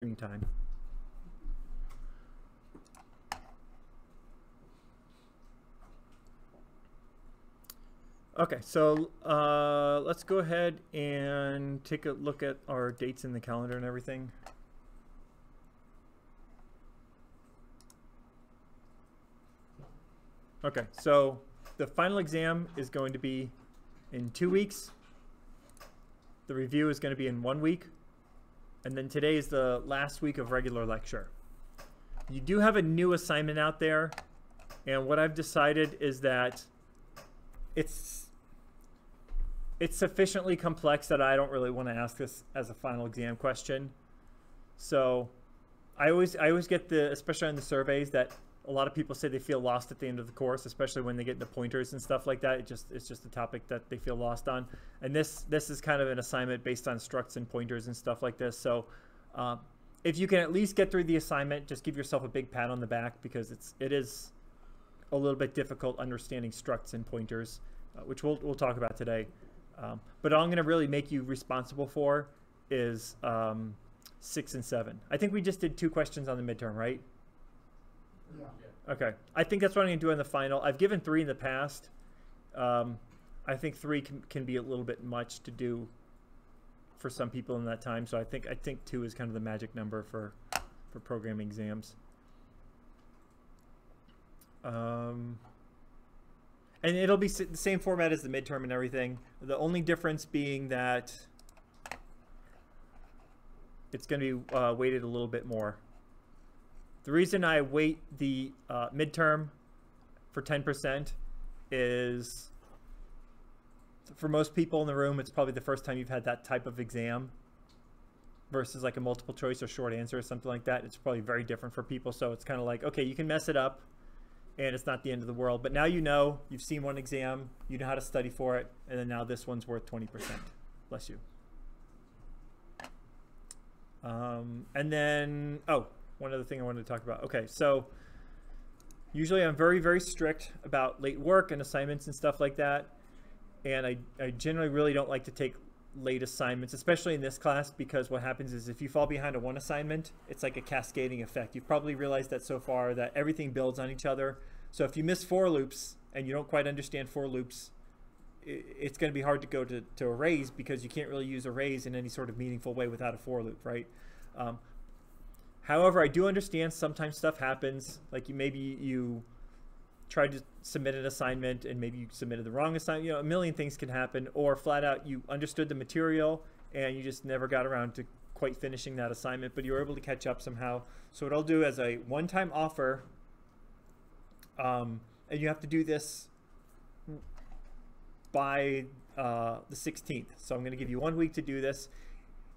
Screen time. Okay, so let's go ahead and take a look at our dates in the calendar and everything. Okay, so the final exam is going to be in 2 weeks. The review is going to be in 1 week. And then today is the last week of regular lecture. You do have a new assignment out there. And what I've decided is that it's sufficiently complex that I don't really want to ask this as a final exam question. So I always get especially on the surveys, that a lot of people say they feel lost at the end of the course, especially when they get into pointers and stuff like that. It's just a topic that they feel lost on. And this is kind of an assignment based on structs and pointers and stuff like this. So if you can at least get through the assignment, just give yourself a big pat on the back, because it is a little bit difficult understanding structs and pointers, which we'll talk about today. But all I'm going to really make you responsible for is 6 and 7. I think we just did 2 questions on the midterm, right? Yeah. Okay. I think that's what I'm going to do in the final. I've given 3 in the past. I think 3 can be a little bit much to do for some people in that time. So I think 2 is kind of the magic number for programming exams. And it'll be the same format as the midterm and everything. The only difference being that it's going to be weighted a little bit more. The reason I weight the midterm for 10% is, for most people in the room, it's probably the first time you've had that type of exam versus like a multiple choice or short answer or something like that. It's probably very different for people. So it's kind of like, okay, you can mess it up and it's not the end of the world. But now you've seen one exam, you know how to study for it, and then now this one's worth 20%. Bless you. And then, one other thing I wanted to talk about. Okay, so usually I'm very, very strict about late work and assignments and stuff like that. And I generally really don't like to take late assignments, especially in this class, because what happens is if you fall behind on one assignment, it's like a cascading effect. You've probably realized that so far, that everything builds on each other. So if you miss for loops and you don't quite understand for loops, it's going to be hard to go to arrays, because you can't really use arrays in any sort of meaningful way without a for loop, right? However, I do understand sometimes stuff happens, like maybe you tried to submit an assignment and maybe you submitted the wrong assignment. You know, a million things can happen, or flat out you understood the material and you just never got around to quite finishing that assignment, but you were able to catch up somehow. So what I'll do as a one-time offer, and you have to do this by the 16th. So I'm going to give you 1 week to do this.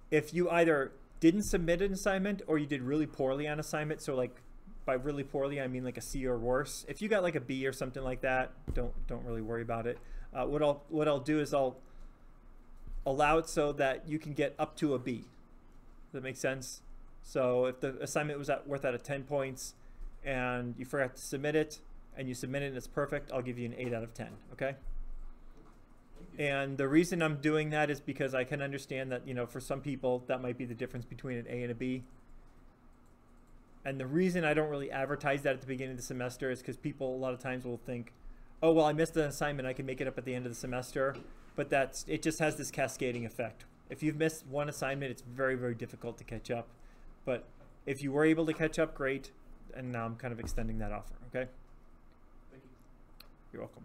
If you either didn't submit an assignment or you did really poorly on assignment, so like by really poorly I mean like a C or worse. If you got like a B or something like that, don't really worry about it. What I'll do is I'll allow it so that you can get up to a B. Does that make sense? So if the assignment was worth out of 10 points and you forgot to submit it, and you submit it and it's perfect, I'll give you an 8 out of 10, okay? And the reason I'm doing that is because I can understand that, you know, for some people that might be the difference between an A and a B. And the reason I don't really advertise that at the beginning of the semester is because people a lot of times will think, oh, well, I missed an assignment, I can make it up at the end of the semester. But it just has this cascading effect. If you've missed one assignment, it's very, very difficult to catch up. But if you were able to catch up, great. And now I'm kind of extending that offer, okay? Thank you. You're welcome.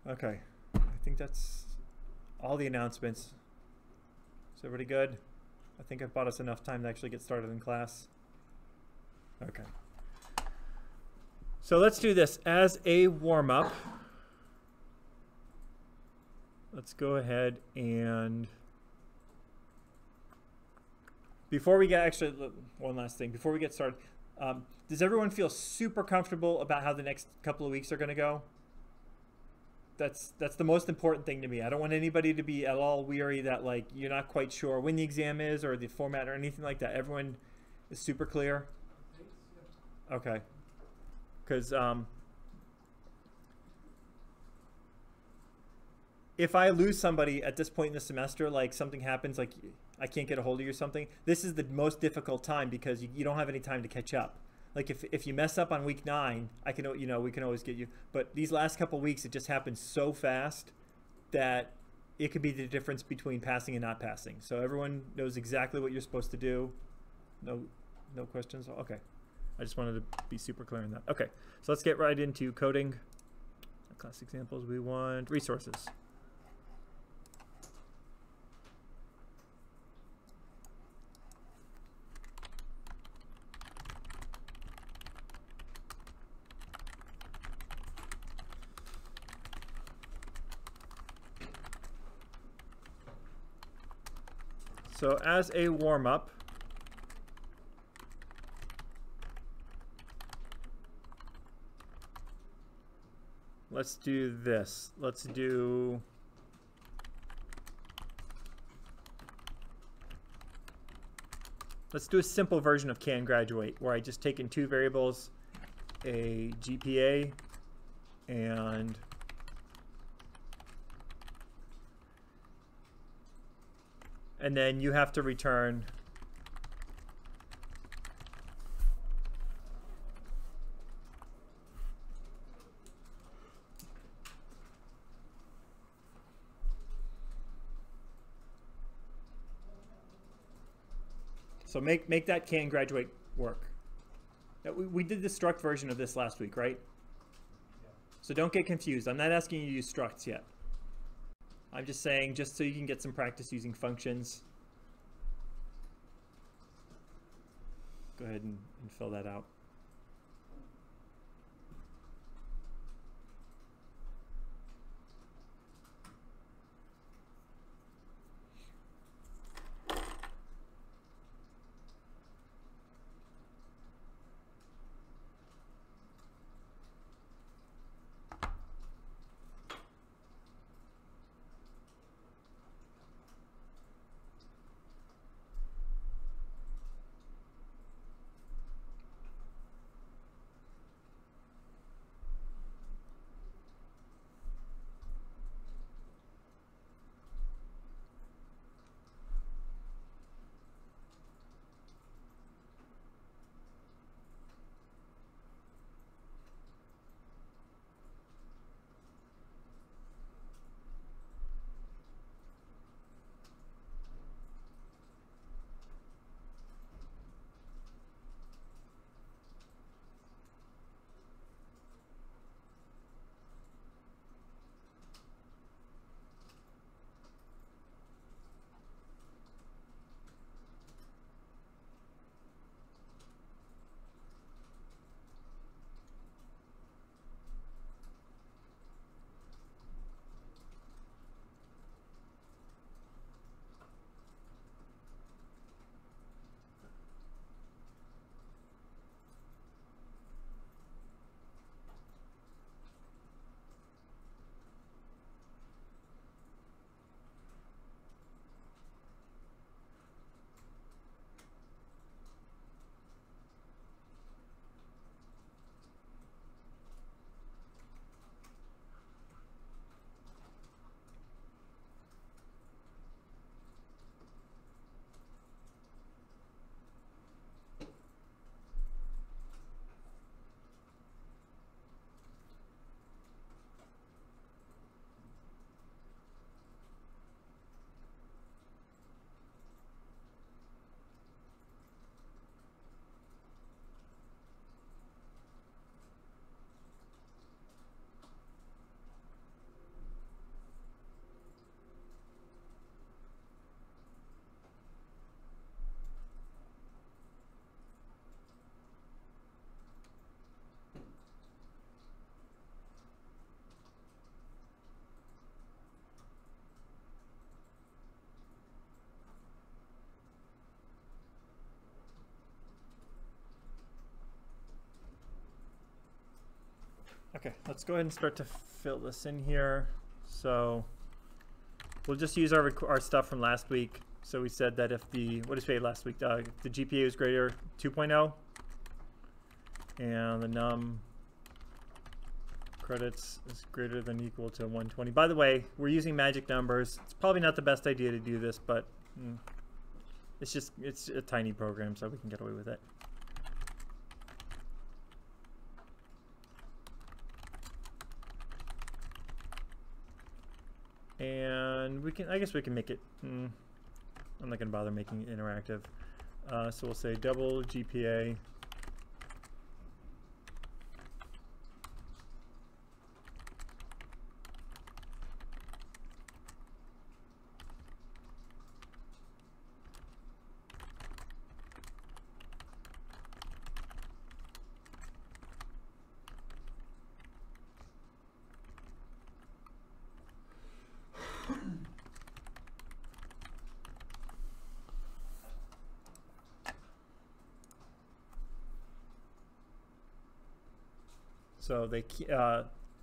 Okay, I think that's all the announcements. Is everybody good? I think I've bought us enough time to actually get started in class. Okay. So let's do this as a warm-up. Let's go ahead and before we get one last thing before we get started, does everyone feel super comfortable about how the next couple of weeks are going to go? That's the most important thing to me. I don't want anybody to be at all weary that like you're not quite sure when the exam is or the format or anything like that. Everyone is super clear. Okay. Because if I lose somebody at this point in the semester, like something happens, like I can't get a hold of you or something, this is the most difficult time because you don't have any time to catch up. Like if you mess up on week 9, I can, you know, we can always get you. But these last couple weeks, it just happens so fast that it could be the difference between passing and not passing. So everyone knows exactly what you're supposed to do. No questions? Okay. I just wanted to be super clear on that. Okay, so let's get right into coding. Class examples, we want resources. So as a warm-up, let's do this. Let's do a simple version of can graduate where I just take in 2 variables, a GPA and then you have to return so make that can graduate work. Now, we did the struct version of this last week, right? Yeah. So don't get confused. I'm not asking you to use structs yet. I'm just saying, just so you can get some practice using functions. Go ahead and fill that out. Okay, let's go ahead and start to fill this in here. So we'll just use our stuff from last week. So we said that if the, what did we say last week? If the GPA is greater 2.0 and the num credits is greater than or equal to 120. By the way, we're using magic numbers. It's probably not the best idea to do this, but it's a tiny program, so we can get away with it. And I guess we can make it, I'm not going to bother making it interactive. So we'll say double GPA. So they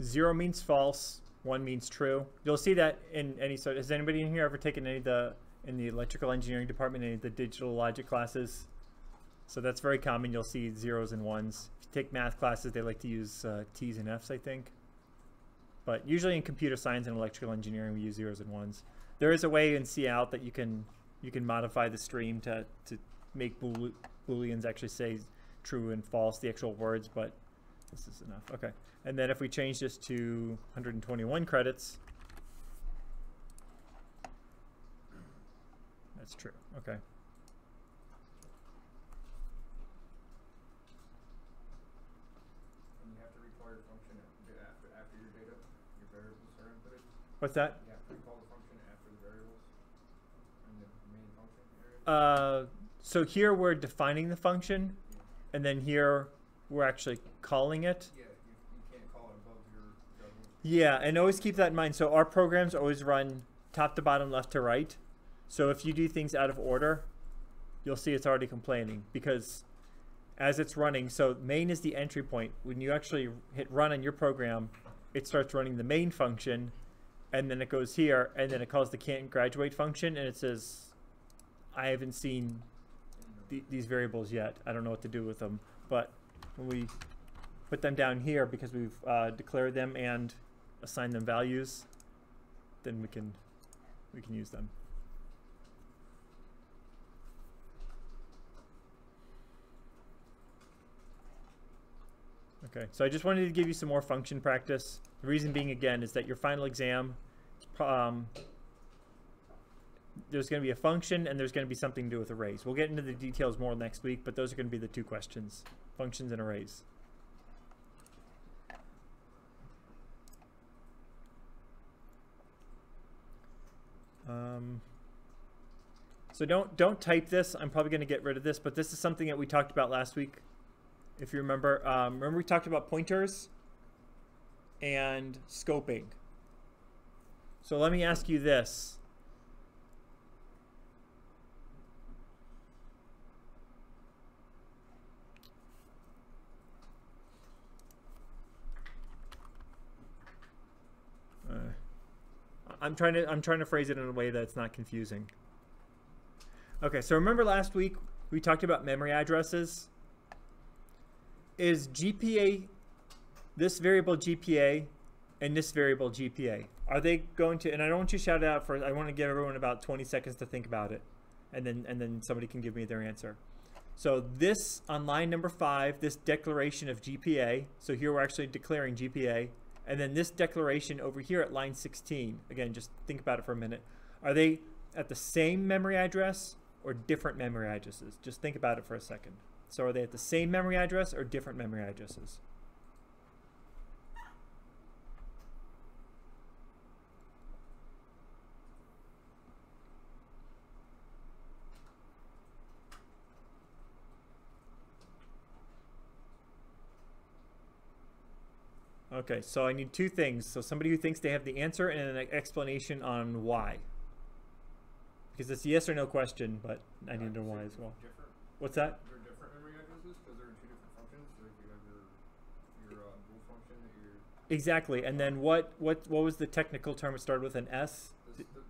0 means false, 1 means true. You'll see that in any sort. Has anybody in here ever taken any of in the electrical engineering department, any of the digital logic classes? So that's very common. You'll see 0s and 1s. If you take math classes, they like to use T's and F's, I think. But usually in computer science and electrical engineering, we use 0s and 1s. There is a way in Cout that you can modify the stream to make Booleans actually say true and false, the actual words, but this is enough. Okay. And then if we change this to 121 credits, that's true. Okay. And you have to recall your function after your data, your variables are inputted. What's that? You have to recall the function after the variables in the main function area. So here we're defining the function, Yeah. and then here we're actually calling it. Yeah, you can't call it above your variables. Yeah, and always keep that in mind. So our programs always run top to bottom, left to right. So if you do things out of order, you'll see it's already complaining because as it's running, so main is the entry point. When you actually hit run on your program, it starts running the main function, and then it goes here, and then it calls the can't graduate function, and it says, I haven't seen these variables yet. I don't know what to do with them. But when we put them down here, because we've declared them and assigned them values, then we can use them. Okay, so I just wanted to give you some more function practice. The reason being, again, is that your final exam, there's going to be a function and there's going to be something to do with arrays. We'll get into the details more next week, but those are going to be the 2 questions, functions and arrays. So don't type this. I'm probably going to get rid of this, but this is something that we talked about last week. If you remember, remember we talked about pointers and scoping. So let me ask you this. I'm trying to phrase it in a way that's not confusing. Okay, so remember last week we talked about memory addresses. Is GPA, this variable GPA, and this variable GPA, are they going to? And I don't want you to shout it out first. I want to give everyone about 20 seconds to think about it, and then somebody can give me their answer. So this on line number 5, this declaration of GPA. So here we're actually declaring GPA. And then this declaration over here at line 16, again, just think about it for a minute. Are they at the same memory address or different memory addresses? Just think about it for a second. So are they at the same memory address or different memory addresses? Okay, so I need 2 things. So somebody who thinks they have the answer and an explanation on why. Because it's a yes or no question, but I need to know why as well. Different. What's that? They're different memory addresses because they're in 2 different functions. Like you have your bool function that you're. Exactly. And then what was the technical term? It started with an S. You just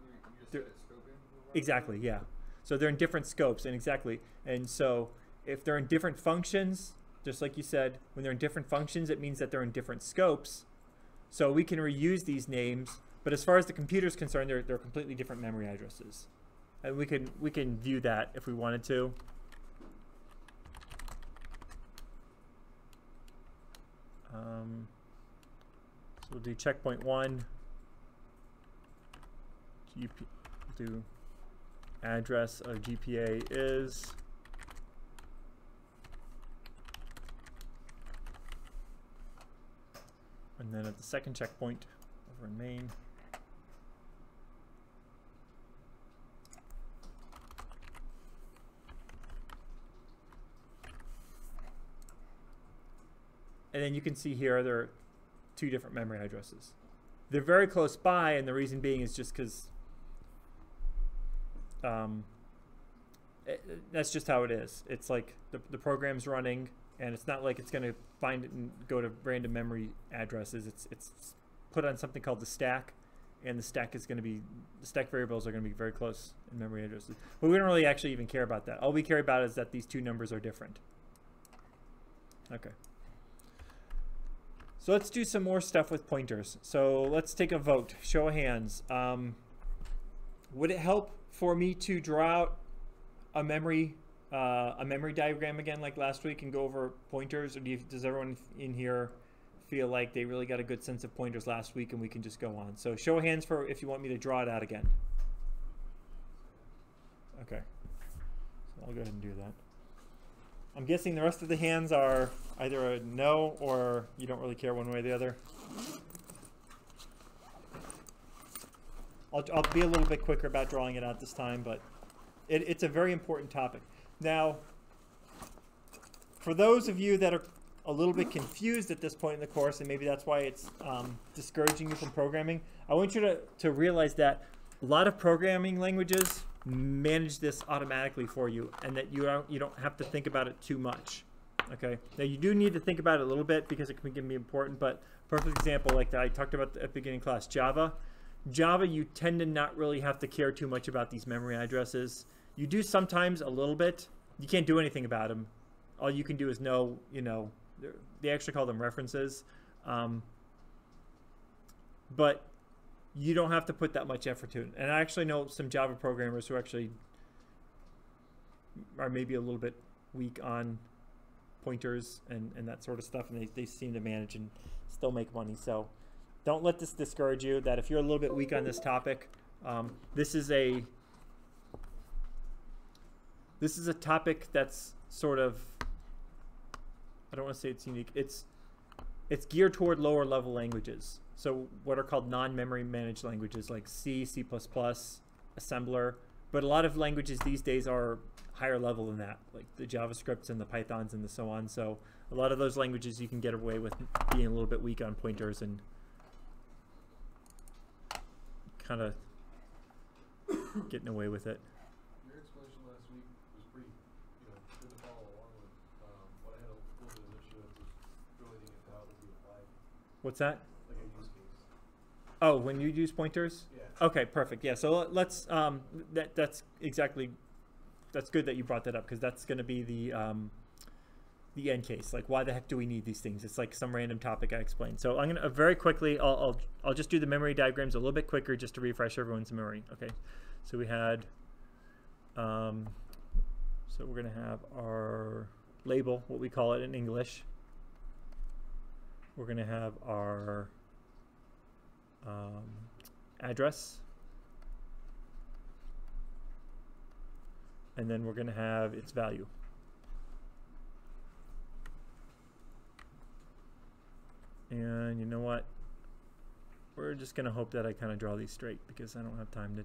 said it's scoping. Exactly. Yeah. So they're in different scopes, and exactly. And so if they're in different functions, just like you said, when they're in different functions, it means that they're in different scopes. So we can reuse these names, but as far as the computer is concerned, they're completely different memory addresses. And we can view that if we wanted to. So we'll do checkpoint 1. Do address of GPA is. And then at the second checkpoint over in main, and then you can see here there are 2 different memory addresses. They're very close by, and the reason being is just because that's just how it is. It's like the program's running, and it's not like it's going to find it and go to random memory addresses. It's put on something called the stack, and the stack variables are going to be very close in memory addresses. But we don't really actually even care about that. All we care about is that these 2 numbers are different. Okay. So let's do some more stuff with pointers. So let's take a vote. Show of hands. Would it help for me to draw out a memory diagram again like last week and go over pointers? Or does everyone in here feel like they really got a good sense of pointers last week and we can just go on? So show of hands for if you want me to draw it out again. Okay. So I'll go ahead and do that. I'm guessing the rest of the hands are either a no or you don't really care one way or the other. I'll be a little bit quicker about drawing it out this time, but it's a very important topic. Now, for those of you that are a little bit confused at this point in the course, and maybe that's why it's discouraging you from programming, I want you to realize that a lot of programming languages manage this automatically for you, and that you don't have to think about it too much. Okay. Now you do need to think about it a little bit because it can be important. But perfect example, like that I talked about at the beginning class, Java, you tend to not really have to care too much about these memory addresses. You do sometimes a little bit. You can't do anything about them. All you can do is know, they actually call them references, but you don't have to put that much effort to it. And I actually know some Java programmers who actually are maybe a little bit weak on pointers and that sort of stuff, and they seem to manage and still make money. So don't let this discourage you, that if you're a little bit weak on this topic, this is a topic that's sort of, I don't want to say it's unique, it's geared toward lower level languages. So what are called non-memory managed languages like C, C++, assembler. But a lot of languages these days are higher level than that, like the JavaScripts and the Pythons and the so on. So a lot of those languages you can get away with being a little bit weak on pointers and kind of getting away with it. Your explanation last week was pretty, good to follow along with. What I had a little bit of an issue with was really thinking how it would be applied. What's that? Like a use case. Oh, when you use pointers? Yeah. Okay, perfect. Yeah, so let's that's good that you brought that up, because that's going to be the end case. Like, why the heck do we need these things? It's like some random topic I explained. So I'm going to very quickly, I'll just do the memory diagrams a little bit quicker just to refresh everyone's memory. Okay, so we had, so we're going to have our label, what we call it in English. We're going to have our address, and then we're going to have its value. And you know what? We're just going to hope that I kind of draw these straight, because I don't have time to.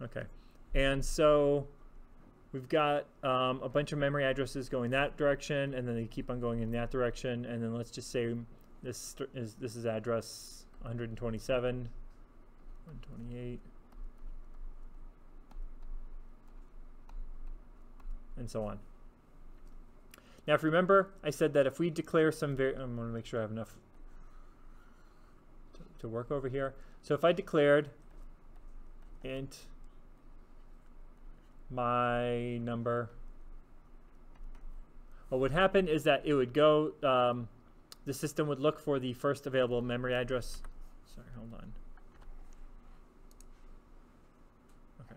Okay, and so we've got a bunch of memory addresses going that direction, and then they keep on going in that direction. And then let's just say this is address 127, 128, and so on. Now, if you remember, I said that if we declare some I'm going to make sure I have enough to work over here. So if I declared int my number what would happen is that it would go, the system would look for the first available memory address. Sorry, hold on. Okay,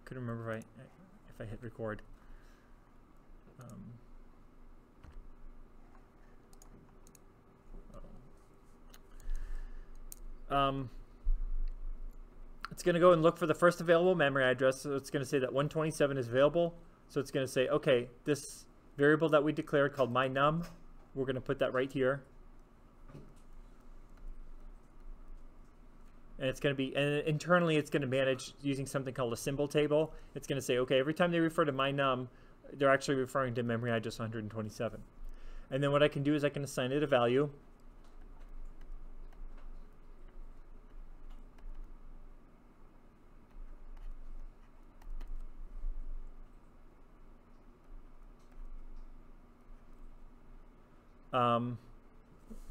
couldn't remember if I hit record. It's going to go and look for the first available memory address. So it's going to say that 127 is available. So it's going to say, okay, this variable that we declared called mynum, we're going to put that right here. And it's going to be, and internally it's going to manage using something called a symbol table. It's going to say, okay, every time they refer to mynum, they're actually referring to memory address 127. And then what I can do is I can assign it a value.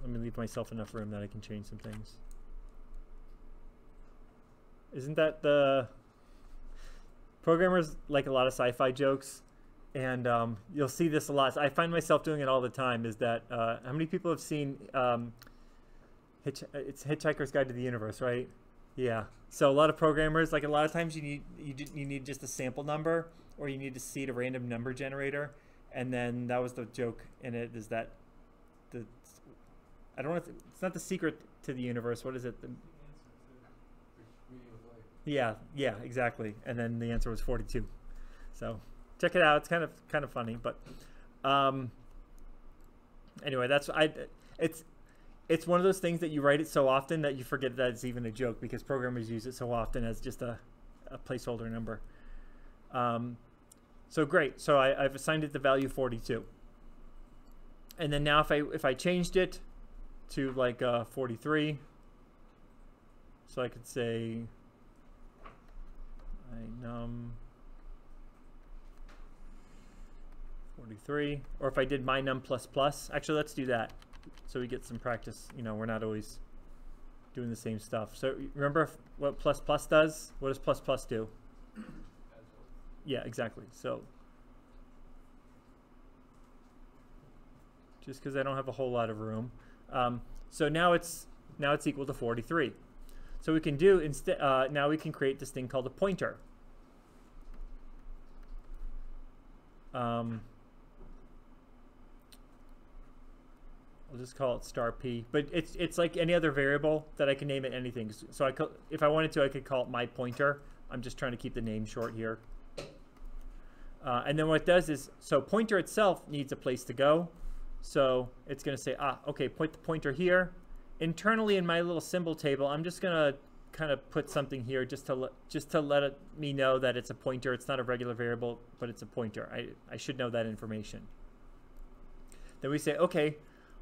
Let me leave myself enough room that I can change some things. Isn't that the programmers like a lot of sci-fi jokes, and you'll see this a lot. I find myself doing it all the time. Is that how many people have seen it's Hitchhiker's Guide to the Universe, right? Yeah. So a lot of programmers, like a lot of times you need just a sample number, or you need to seed a random number generator, and then that was the joke in it, is that I don't know if it's not the secret to the universe. What is it? Yeah, exactly. And then the answer was 42. So check it out. It's kind of funny, but anyway, it's one of those things that you write it so often that you forget that it's even a joke, because programmers use it so often as just a placeholder number. So great. So I've assigned it the value 42. And then now if I changed it to like 43, so I could say mynum 43, or if I did mynum plus plus, actually let's do that so we get some practice. You know, we're not always doing the same stuff. So remember what plus plus does? What does plus plus do? Yeah, exactly. So just because I don't have a whole lot of room. So now it's equal to 43. So we can do instead. Now we can create this thing called a pointer. I'll just call it star p. But it's like any other variable that I can name it anything. So if I wanted to, I could call it my pointer. I'm just trying to keep the name short here. And then what it does is, so pointer itself needs a place to go. So it's going to say, okay, put the pointer here. Internally in my little symbol table, I'm just going to kind of put something here just to let me know that it's a pointer. It's not a regular variable, but it's a pointer. I should know that information. Then we say, okay,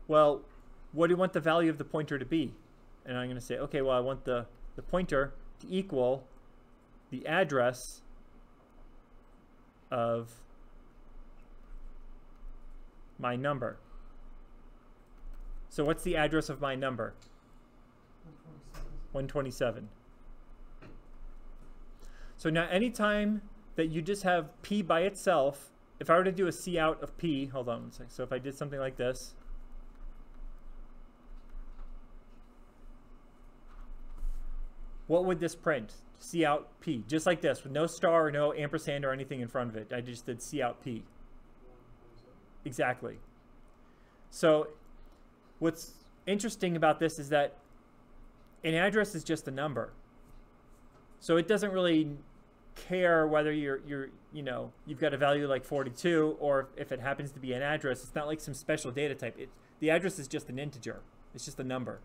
well, what do you want the value of the pointer to be? And I'm going to say, okay, well, I want the pointer to equal the address of my number. So what's the address of my number? 127. So now anytime that you just have p by itself, if I were to do a cout of p, hold on one second. So if I did something like this, what would this print? Cout p, just like this, with no star or no ampersand or anything in front of it. I just did cout p. Exactly. So what's interesting about this is that an address is just a number. So it doesn't really care whether you've got a value like 42, or if it happens to be an address. It's not like some special data type. The address is just an integer. It's just a number.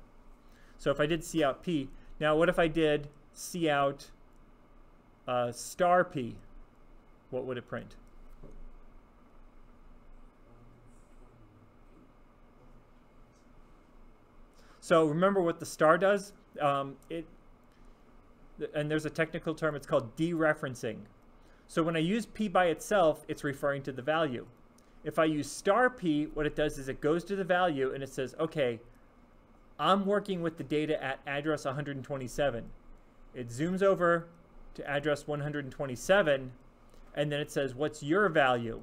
So if I did cout p, now what if I did cout star p? What would it print? So remember what the star does? And there's a technical term, it's called dereferencing. So when I use p by itself, it's referring to the value. If I use star p, what it does is it goes to the value and it says, okay, I'm working with the data at address 127. It zooms over to address 127, and then it says, what's your value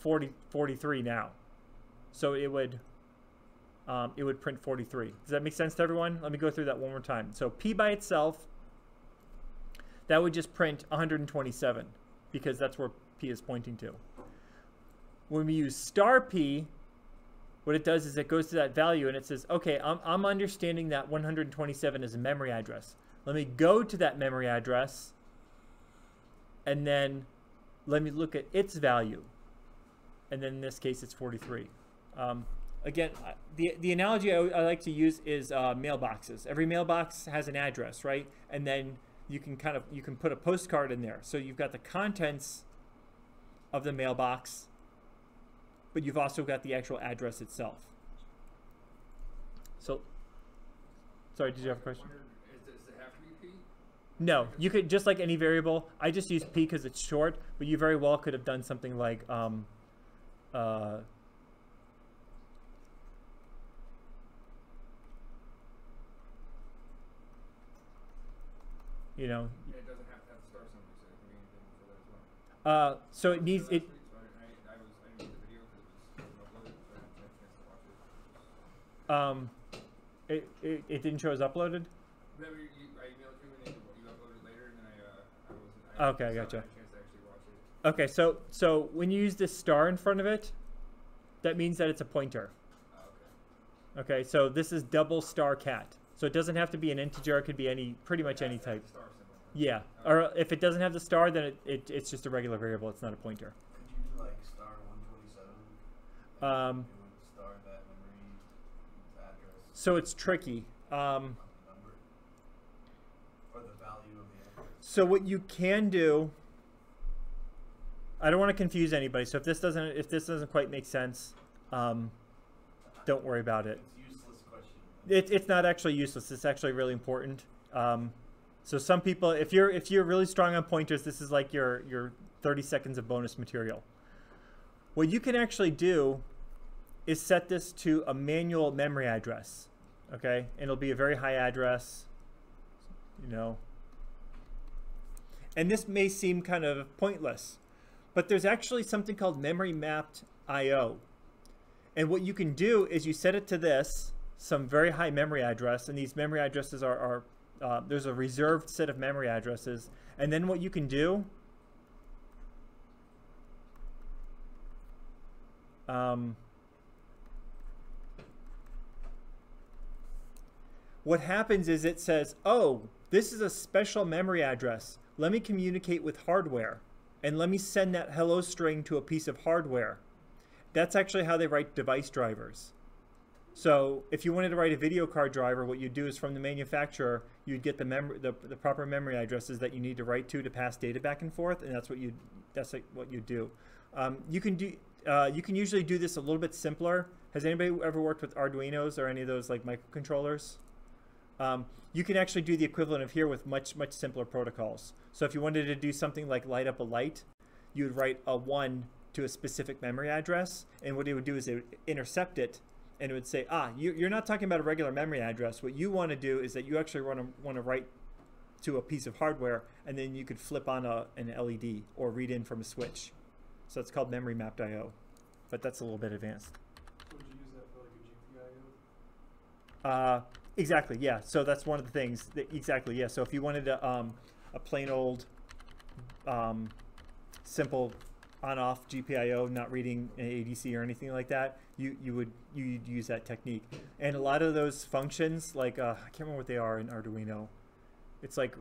43 now. So it would print 43. Does that make sense to everyone? Let me go through that one more time. So P by itself, that would just print 127 because that's where P is pointing to. When we use star P, what it does is it goes to that value and it says, okay, I'm understanding that 127 is a memory address. Let me go to that memory address and then let me look at its value. And then in this case, it's 43. Again, the analogy I like to use is mailboxes. Every mailbox has an address, right? And then you can put a postcard in there. So you've got the contents of the mailbox, but you've also got the actual address itself. So, sorry, did you have a question? Does it have to be P? No, you could, just like any variable. I just use P because it's short, but you very well could have done something like you know. Yeah, it doesn't have to have the star symbol, so it can be anything for that as well. So it needs it. So I didn't get the video because it wasn't uploaded, so I didn't have a chance to watch it. It didn't show as uploaded. Remember, I emailed you and then you uploaded later, and then I Okay, I gotcha. had a chance to actually watch it. Okay, so when you use this star in front of it, that means that it's a pointer. Okay. Okay, so this is double star cat. So it doesn't have to be an integer. It could be pretty much any type. The star symbol. Yeah. Or if it doesn't have the star, then it's just a regular variable. It's not a pointer. Could you do like star 127? Um, It would star that memory address. So it's tricky. The number or the value of the address. So what you can do, I don't want to confuse anybody. So if this doesn't quite make sense, don't worry about it. It's useless question. It's not actually useless. It's actually really important. So some people, if you're really strong on pointers, this is like your 30 seconds of bonus material. What you can actually do is set this to a manual memory address, okay? And it'll be a very high address, you know. And this may seem kind of pointless, but there's actually something called memory mapped I/O. And what you can do is you set it to this, some very high memory address, and these memory addresses are there's a reserved set of memory addresses. And then what you can do, what happens is it says, oh, this is a special memory address. Let me communicate with hardware, and let me send that hello string to a piece of hardware. That's actually how they write device drivers. So if you wanted to write a video card driver, what you'd do is from the manufacturer, you'd get the proper memory addresses that you need to write to pass data back and forth, and that's what you do. You can usually do this a little bit simpler. Has anybody ever worked with Arduinos or any of those like microcontrollers? You can actually do the equivalent of here with much simpler protocols. So if you wanted to do something like light up a light, you would write a 1 to a specific memory address, and what it would do is it would intercept it, and it would say, you're not talking about a regular memory address. What you want to do is that you actually want to write to a piece of hardware, and then you could flip on an LED or read in from a switch. So it's called memory mapped I/O, but that's a little bit advanced. So would you use that for like a GPIO? Exactly, yeah. So that's one of the things. Exactly, yeah. So if you wanted a plain old simple on-off GPIO, not reading an ADC or anything like that, you'd use that technique. And a lot of those functions, like I can't remember what they are in Arduino. It's like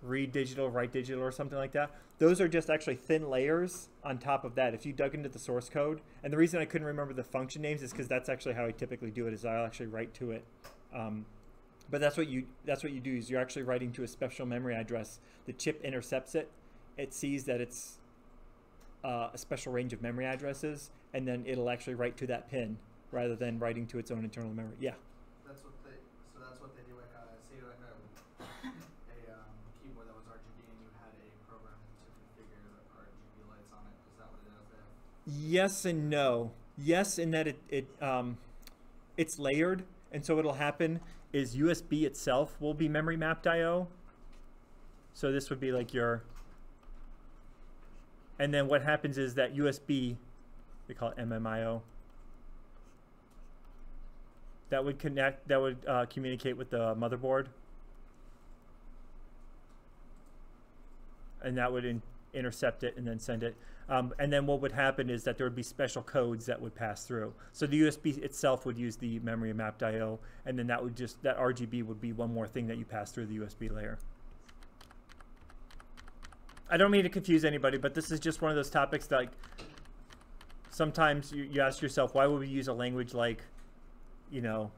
read digital, write digital, or something like that. Those are just actually thin layers on top of that. If you dug into the source code, and the reason I couldn't remember the function names is because that's actually how I typically do it. Is I'll actually write to it. But that's what you do is you're actually writing to a special memory address. The chip intercepts it. It sees that it's a special range of memory addresses, and then it'll actually write to that pin rather than writing to its own internal memory. Yeah. That's what they do. Like say like a keyboard that was RGB and you had a program to configure the RGB lights on it. Is that what it does there? Yes and no. Yes, in that it's layered, and so what'll happen is USB itself will be memory mapped I/O. So this would be like your, and then what happens is that USB They call it MMIO. That would connect. That would communicate with the motherboard, and that would intercept it and then send it. And then what would happen is that there would be special codes that would pass through. So the USB itself would use the memory mapped I/O, and then that would that RGB would be one more thing that you pass through the USB layer. I don't mean to confuse anybody, but this is just one of those topics that, like, sometimes you ask yourself, why would we use a language like, you know,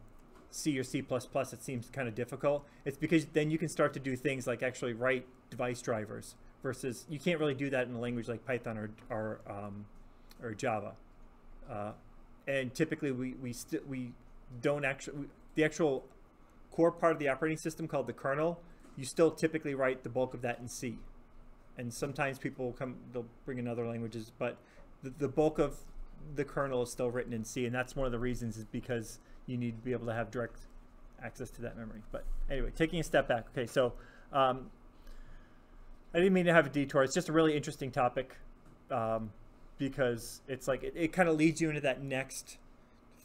C or C++? It seems kind of difficult. It's because then you can start to do things like actually write device drivers, versus you can't really do that in a language like Python or Java. And typically we don't actually, the actual core part of the operating system called the kernel, you still typically write the bulk of that in C. And sometimes people they'll bring in other languages, but the bulk of the kernel is still written in C, and that's one of the reasons, is because you need to be able to have direct access to that memory. But anyway, taking a step back. Okay, so I didn't mean to have a detour. It's just a really interesting topic, because it's like it kind of leads you into that next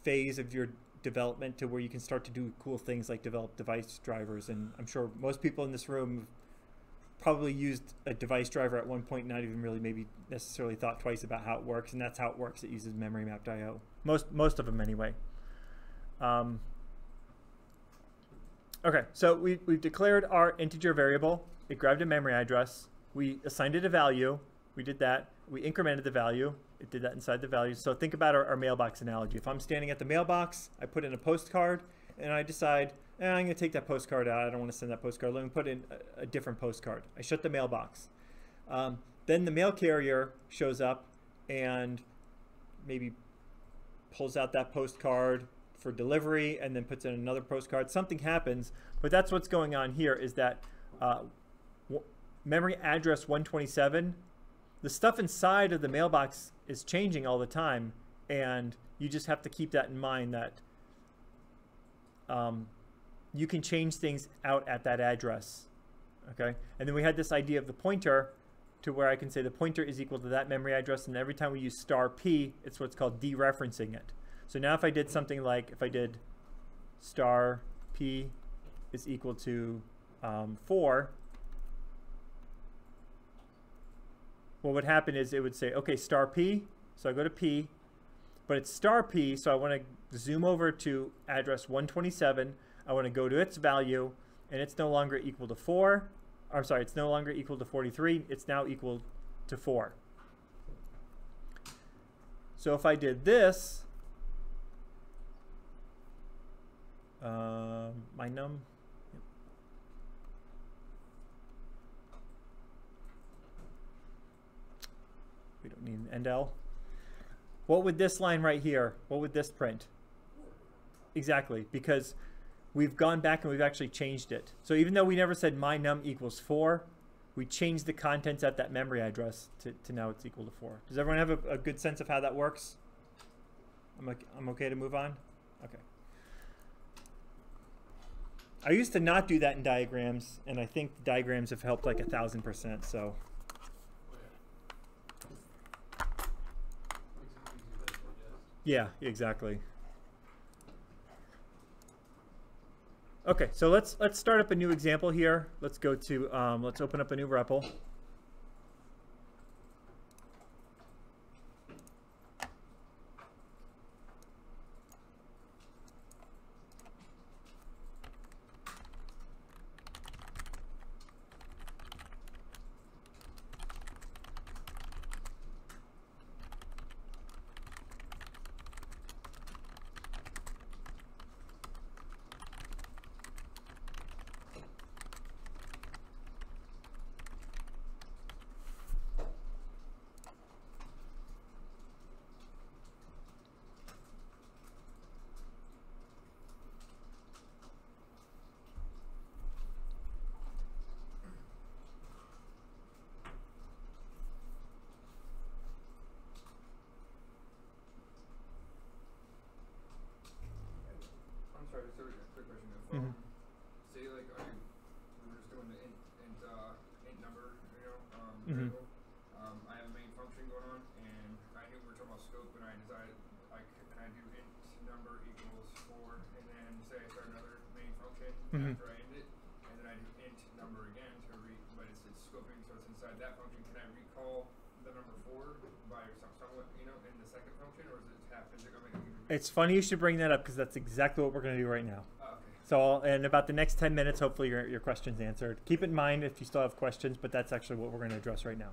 phase of your development, to where you can start to do cool things like develop device drivers. And I'm sure most people in this room probably used a device driver at one point, not even really maybe necessarily thought twice about how it works, and that's how it works. It uses memory mapped I/O. Most of them anyway. Okay, so we've declared our integer variable. It grabbed a memory address. We assigned it a value. We did that. We incremented the value. It did that inside the value. So think about our mailbox analogy. If I'm standing at the mailbox, I put in a postcard, and I decide, I'm going to take that postcard out. I don't want to send that postcard. Let me put in a different postcard. I shut the mailbox. Then the mail carrier shows up and maybe pulls out that postcard for delivery and then puts in another postcard. Something happens, but that's what's going on here, is that memory address 127, the stuff inside of the mailbox is changing all the time, and you just have to keep that in mind, that you can change things out at that address. Okay, and then we had this idea of the pointer, to where I can say the pointer is equal to that memory address, and every time we use *p, it's what's called dereferencing it. So now if I did something like, if I did *p is equal to 4, what would happen is it would say, okay, *p, so I go to p, but it's *p, so I want to zoom over to address 127. I want to go to its value, and it's no longer equal to 4. I'm sorry, it's no longer equal to 43. It's now equal to 4. So if I did this, my num, we don't need an endl. What would this line right here, what would this print? Exactly, because we've gone back and we've actually changed it. So even though we never said my num equals 4, we changed the contents at that memory address to now it's equal to 4. Does everyone have a good sense of how that works? I'm okay to move on? Okay. I used to not do that in diagrams, and I think the diagrams have helped like 1,000%. So. Yeah, exactly. Okay, so let's start up a new example here. Let's go to let's open up a new REPL. Mhm. after I end it, and then I do int number again to but it's scoping, so it's inside that function. Can I recall the number 4 by somewhat, in the second function, or is it half physical? It's funny you should bring that up because that's exactly what we're going to do right now. Okay. So in about the next 10 minutes, hopefully your question's answered. Keep in mind if you still have questions, but that's actually what we're going to address right now.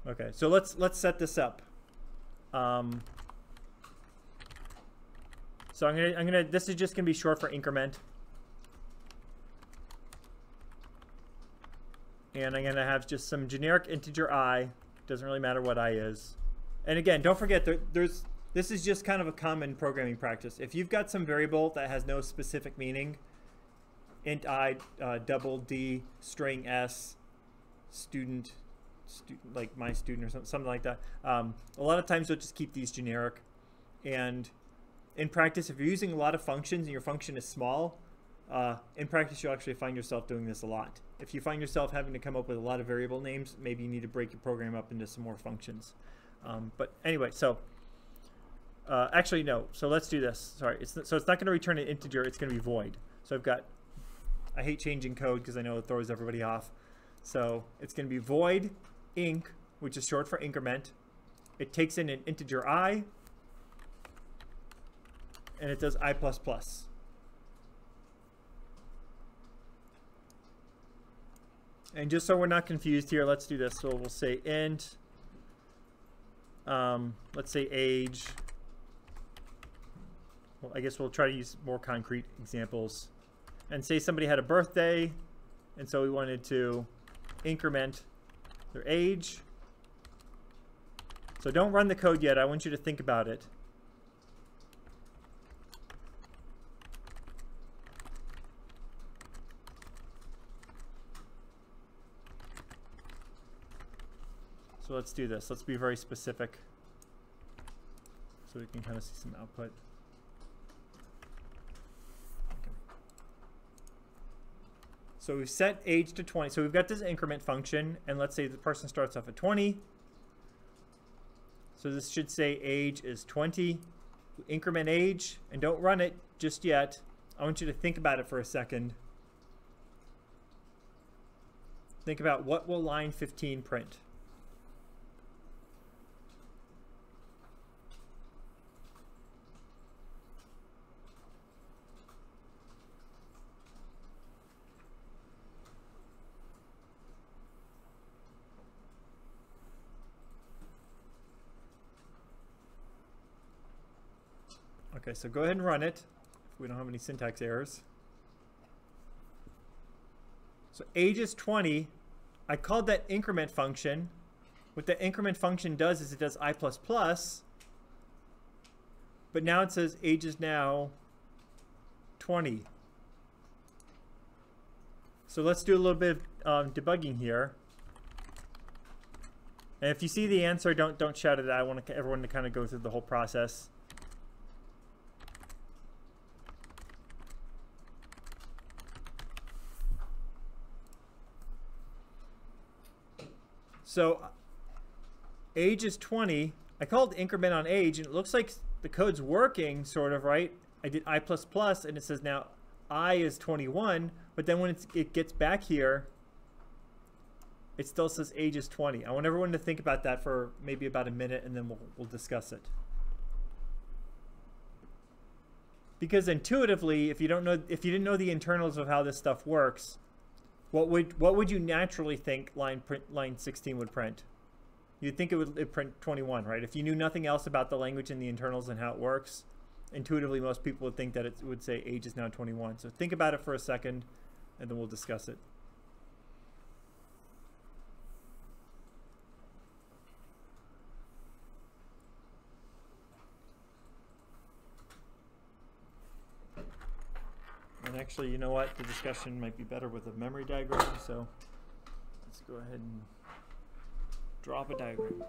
Okay, so let's set this up. So this is just gonna be short for increment. And I'm gonna have just some generic integer I, doesn't really matter what I is. And again, don't forget this is just kind of a common programming practice. If you've got some variable that has no specific meaning, int I, double D, string S, student, like my student or something like that. A lot of times you'll just keep these generic. And in practice, if you're using a lot of functions and your function is small, in practice you'll actually find yourself doing this a lot. If you find yourself having to come up with a lot of variable names, maybe you need to break your program up into some more functions. But anyway, so actually no. So let's do this. Sorry, so it's not going to return an integer. It's going to be void. So I hate changing code because I know it throws everybody off. So it's going to be void inc, which is short for increment. It takes in an integer I, and it does I++. And just so we're not confused here, let's do this. So we'll say int, let's say age. Well, I guess we'll try to use more concrete examples. And say somebody had a birthday, and so we wanted to increment their age. So don't run the code yet. I want you to think about it. So let's do this. Let's be very specific so we can kind of see some output. Okay. So we've set age to 20. So we've got this increment function, and let's say the person starts off at 20. So this should say age is 20. Increment age, and don't run it just yet. I want you to think about it for a second. Think about what will line 15 print. Okay, so go ahead and run it if we don't have any syntax errors. So age is 20. I called that increment function. What the increment function does is it does I++, but now it says age is now 20. So let's do a little bit of debugging here. And if you see the answer, don't shout it out. I want everyone to kind of go through the whole process. So age is 20. I called increment on age, and it looks like the code's working, sort of, right? I did I++, and it says now I is 21. But then when it gets back here, it still says age is 20. I want everyone to think about that for maybe about a minute, and then we'll discuss it. Because intuitively, if you didn't know the internals of how this stuff works, what would you naturally think line 16 would print? You'd think it'd print 21, right? If you knew nothing else about the language and the internals and how it works, intuitively most people would think that it would say age is now 21. So think about it for a second, and then we'll discuss it. And actually, you know what? The discussion might be better with a memory diagram, so let's go ahead and drop a diagram.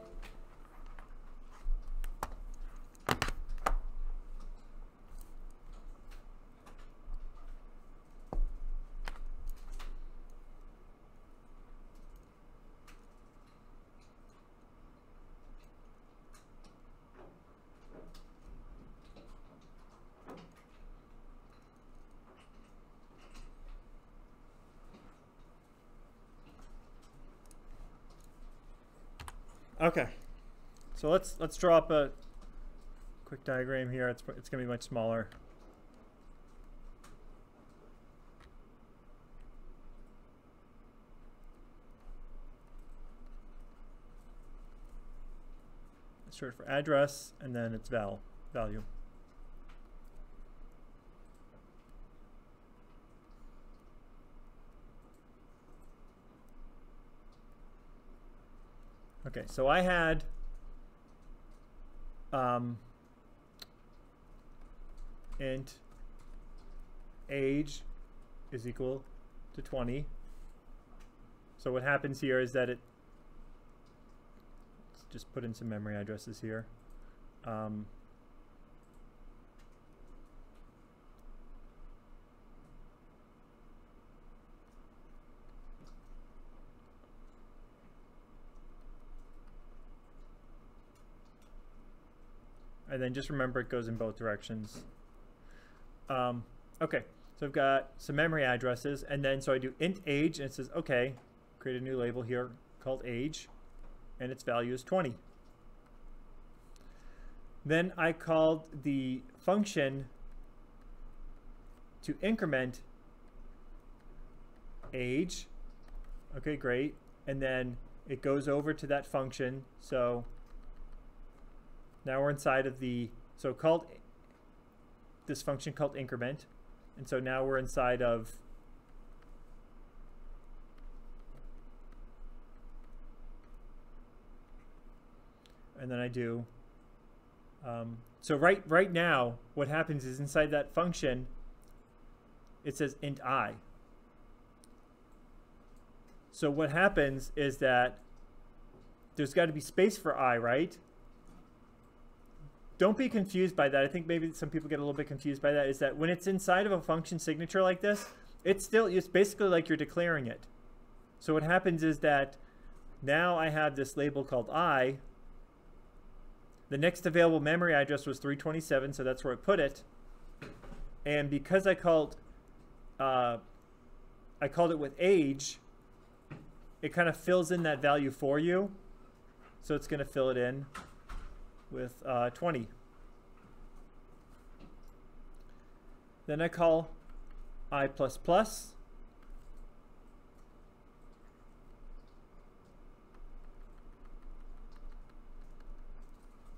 Okay, so let's draw up a quick diagram here. It's going to be much smaller. It's short for address, and then it's value. Okay, so I had int age is equal to 20. So what happens here is that let's just put in some memory addresses here. And then just remember it goes in both directions. Okay, so I've got some memory addresses, and then so I do int age, and it says, okay, create a new label here called age, and its value is 20. Then I called the function to increment age. Okay, great. And then it goes over to that function. So now we're inside of the, so called this function called increment. And so now we're inside of and then I do so right now what happens is inside that function it says int I. So what happens is that there's got to be space for I, right? Don't be confused by that. I think maybe some people get a little bit confused by that, is that when it's inside of a function signature like this, it's basically like you're declaring it. So what happens is that now I have this label called I. The next available memory address was 327, so that's where I put it. And because I called it with age, it kind of fills in that value for you. So it's going to fill it in with 20. Then I call I++.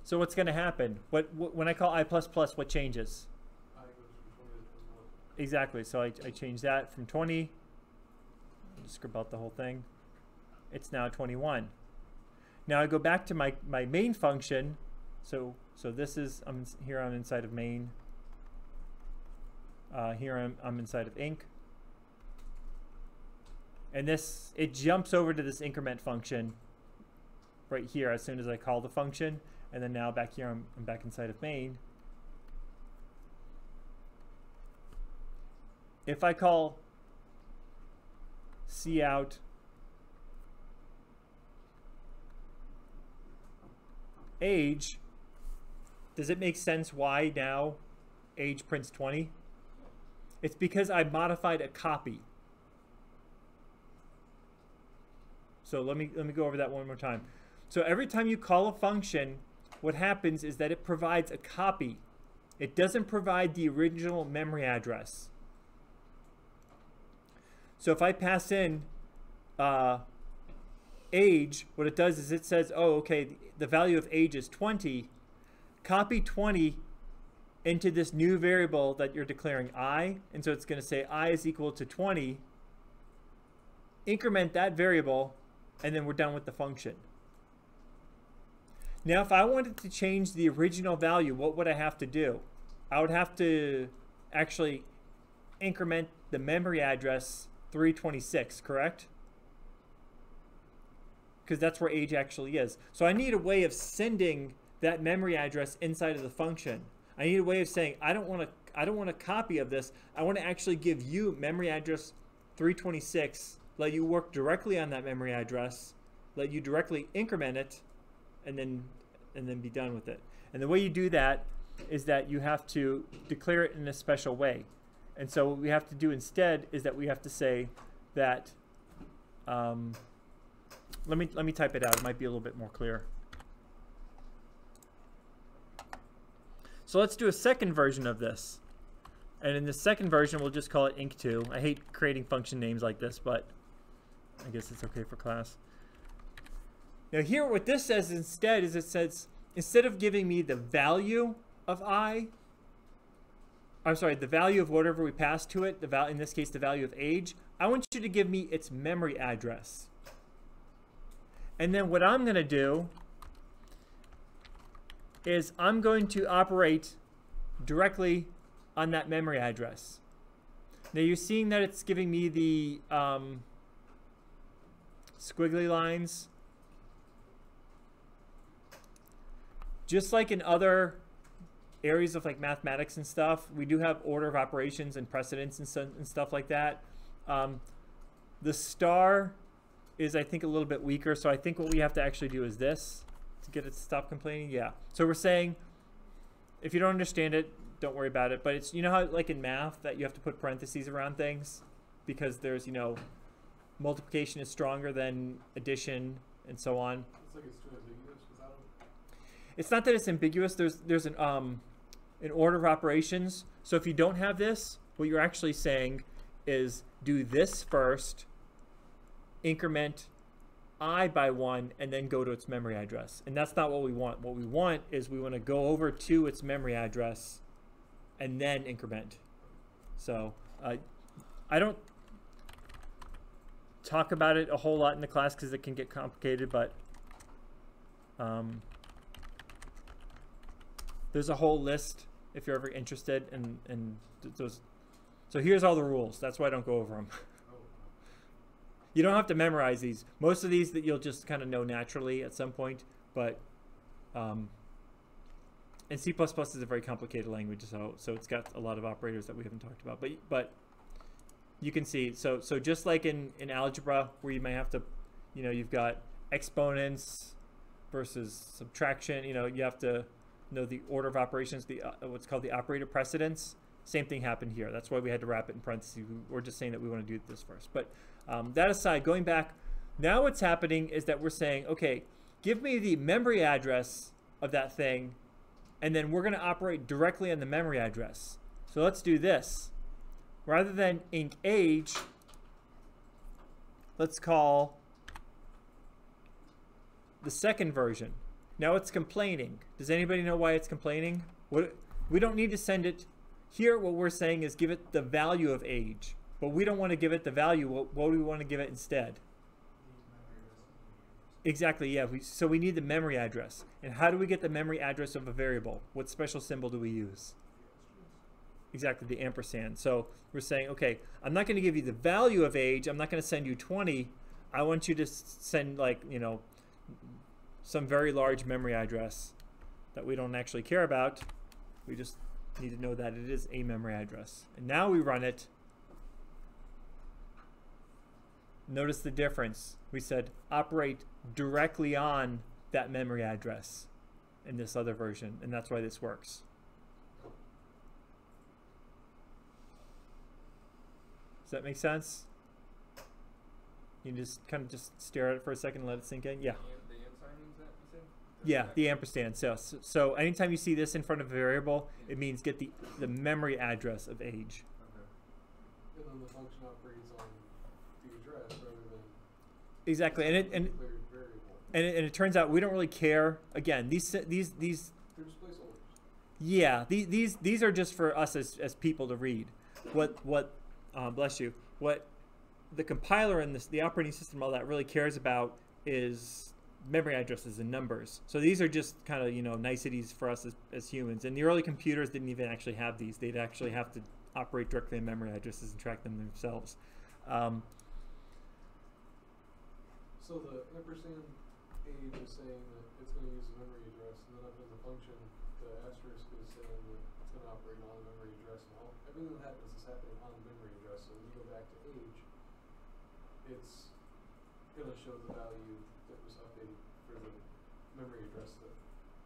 So what's going to happen? When I call I++, what changes? I goes from 20 to 21. Exactly. So I change that from 20. Just scribble out the whole thing. It's now 21. Now I go back to my main function. So this is here I'm inside of main. Here I'm inside of inc. And it jumps over to this increment function right here as soon as I call the function. And then now back here I'm back inside of main. If I call cout age, does it make sense why now age prints 20? It's because I modified a copy. So let me go over that one more time. So every time you call a function, what happens is that it provides a copy. It doesn't provide the original memory address. So if I pass in age, what it does is it says, oh, okay, the value of age is 20. Copy 20 into this new variable that you're declaring I, and so it's going to say I is equal to 20. Increment that variable, and then we're done with the function. Now, if I wanted to change the original value, what would I have to do? I would have to actually increment the memory address 326, correct? Because that's where age actually is. So I need a way of sending that memory address inside of the function. I need a way of saying, I don't want a copy of this. I want to actually give you memory address 326, let you work directly on that memory address, let you directly increment it, and then be done with it. And the way you do that is that you have to declare it in a special way. And so what we have to do instead is that we have to say that let me type it out. It might be a little bit more clear. So let's do a second version of this. And in the second version, we'll just call it inc2. I hate creating function names like this, but I guess it's okay for class. Now here, what this says instead is it says, instead of giving me the value of the value of whatever we pass to it, in this case, the value of age, I want you to give me its memory address. And then what I'm going to do is I'm going to operate directly on that memory address. Now you're seeing that it's giving me the squiggly lines. Just like in other areas of like mathematics and stuff, we do have order of operations and precedence and stuff like that. The star is, I think, a little bit weaker, so I think what we have to actually do is this to get it to stop complaining. Yeah. So we're saying, if you don't understand it, don't worry about it. But it's, you know how like in math that you have to put parentheses around things because there's, you know, multiplication is stronger than addition and so on. It's like it's too ambiguous without them. It's not that it's ambiguous. There's an order of operations. So if you don't have this, what you're actually saying is do this first, increment I by 1, and then go to its memory address. And that's not what we want. What we want is we want to go over to its memory address and then increment. So I don't talk about it a whole lot in the class because it can get complicated, but there's a whole list if you're ever interested, and those. So here's all the rules. That's why I don't go over them. You don't have to memorize these. Most of these that you'll just kind of know naturally at some point, but and C++ is a very complicated language, so it's got a lot of operators that we haven't talked about. But you can see, so just like in algebra where you may have to, you know, you've got exponents versus subtraction, you know, you have to know the order of operations, the what's called the operator precedence. Same thing happened here. That's why we had to wrap it in parentheses. We're just saying that we want to do this first. But that aside, going back, now what's happening is that we're saying, okay, give me the memory address of that thing, and then we're going to operate directly on the memory address. So let's do this. Rather than inc age, let's call the second version. Now it's complaining. Does anybody know why it's complaining? We don't need to send it. Here what we're saying is give it the value of age. But we don't want to give it the value. What do we want to give it instead? Exactly, yeah. So we need the memory address. And how do we get the memory address of a variable? What special symbol do we use? Exactly, the ampersand. So we're saying, okay, I'm not going to give you the value of age. I'm not going to send you 20. I want you to send, like, you know, some very large memory address that we don't actually care about. We just need to know that it is a memory address. And now we run it. Notice the difference. We said operate directly on that memory address in this other version, and that's why this works. Does that make sense? You just kind of just stare at it for a second and let it sink in. Yeah. The sign means that, you said? Yeah, the ampersand. So anytime you see this in front of a variable, it means get the memory address of age. Okay. And then the function operates on the address rather than Exactly, and declared variable. and it turns out we don't really care. Again, these They're just placeholders. yeah, these are just for us as people to read. What bless you. What the compiler and the operating system, all that really cares about is memory addresses and numbers. So these are just kind of, you know, niceties for us as humans. And the early computers didn't even actually have these. They'd actually have to operate directly on memory addresses and track them themselves. So the ampersand age is saying that it's going to use a memory address, and then up in the function, the asterisk is saying that it's going to operate on a memory address. And everything that happens is happening on the memory address. So when you go back to age, it's going to show the value that was updated for the memory address that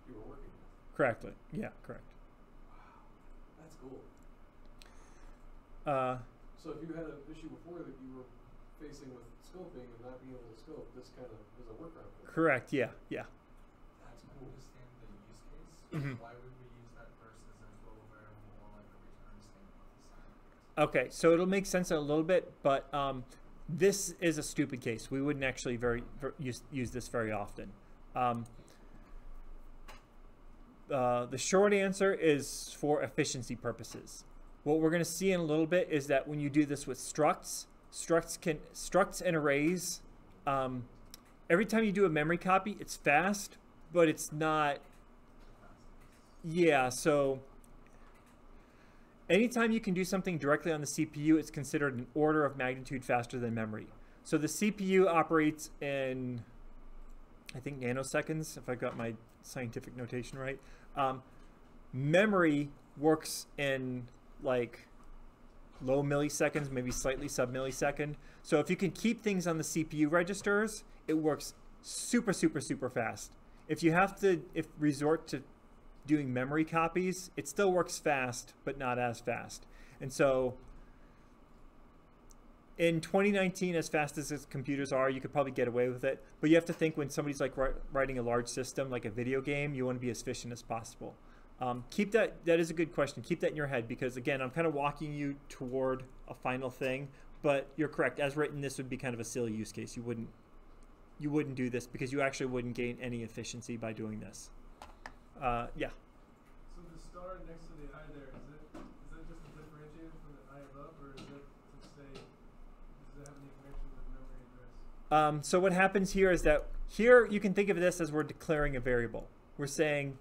you were working with. Correctly. Yeah, correct. Wow, that's cool. Uh, So if you had an issue before that you were facing with scoping and not being able to scope, this kind of is a workaround for that. Correct. Yeah. Yeah. That's cool. Understand the use case. Mhm. Why would we use that versus a global variable or like a return statement with assignment? Okay, so it'll make sense a little bit, but this is a stupid case. We wouldn't actually use this very often. The short answer is for efficiency purposes. What we're going to see in a little bit is that when you do this with structs and arrays, every time you do a memory copy, it's fast, but it's not. Yeah, so anytime you can do something directly on the CPU, it's considered an order of magnitude faster than memory. So the CPU operates in, I think, nanoseconds, if I got my scientific notation right. Memory works in like low milliseconds, maybe slightly sub-millisecond. So if you can keep things on the CPU registers, it works super, super, super fast. If you have to resort to doing memory copies, it still works fast, but not as fast. And so in 2019, as fast as computers are, you could probably get away with it. But you have to think when somebody's like writing a large system, like a video game, you want to be as efficient as possible. Keep that is a good question. Keep that in your head, because again, I'm kind of walking you toward a final thing, but you're correct. As written, this would be kind of a silly use case. You wouldn't do this because you actually wouldn't gain any efficiency by doing this. Yeah. So the star next to the I there, is that just a differentiator from the I above, or is it to say, does it have any connection with memory address? So what happens here is that here you can think of this as we're declaring a variable. We're saying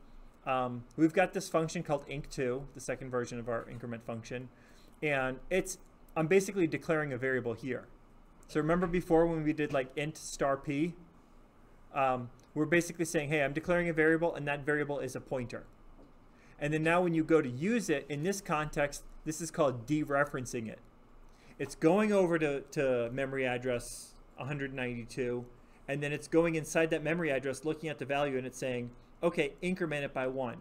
we've got this function called inc2, the second version of our increment function, and I'm basically declaring a variable here. So remember before when we did like int star p, we're basically saying, hey, I'm declaring a variable, and that variable is a pointer. And then now when you go to use it, in this context, this is called dereferencing it. It's going over to memory address 192, and then it's going inside that memory address, looking at the value, and it's saying, okay, increment it by 1.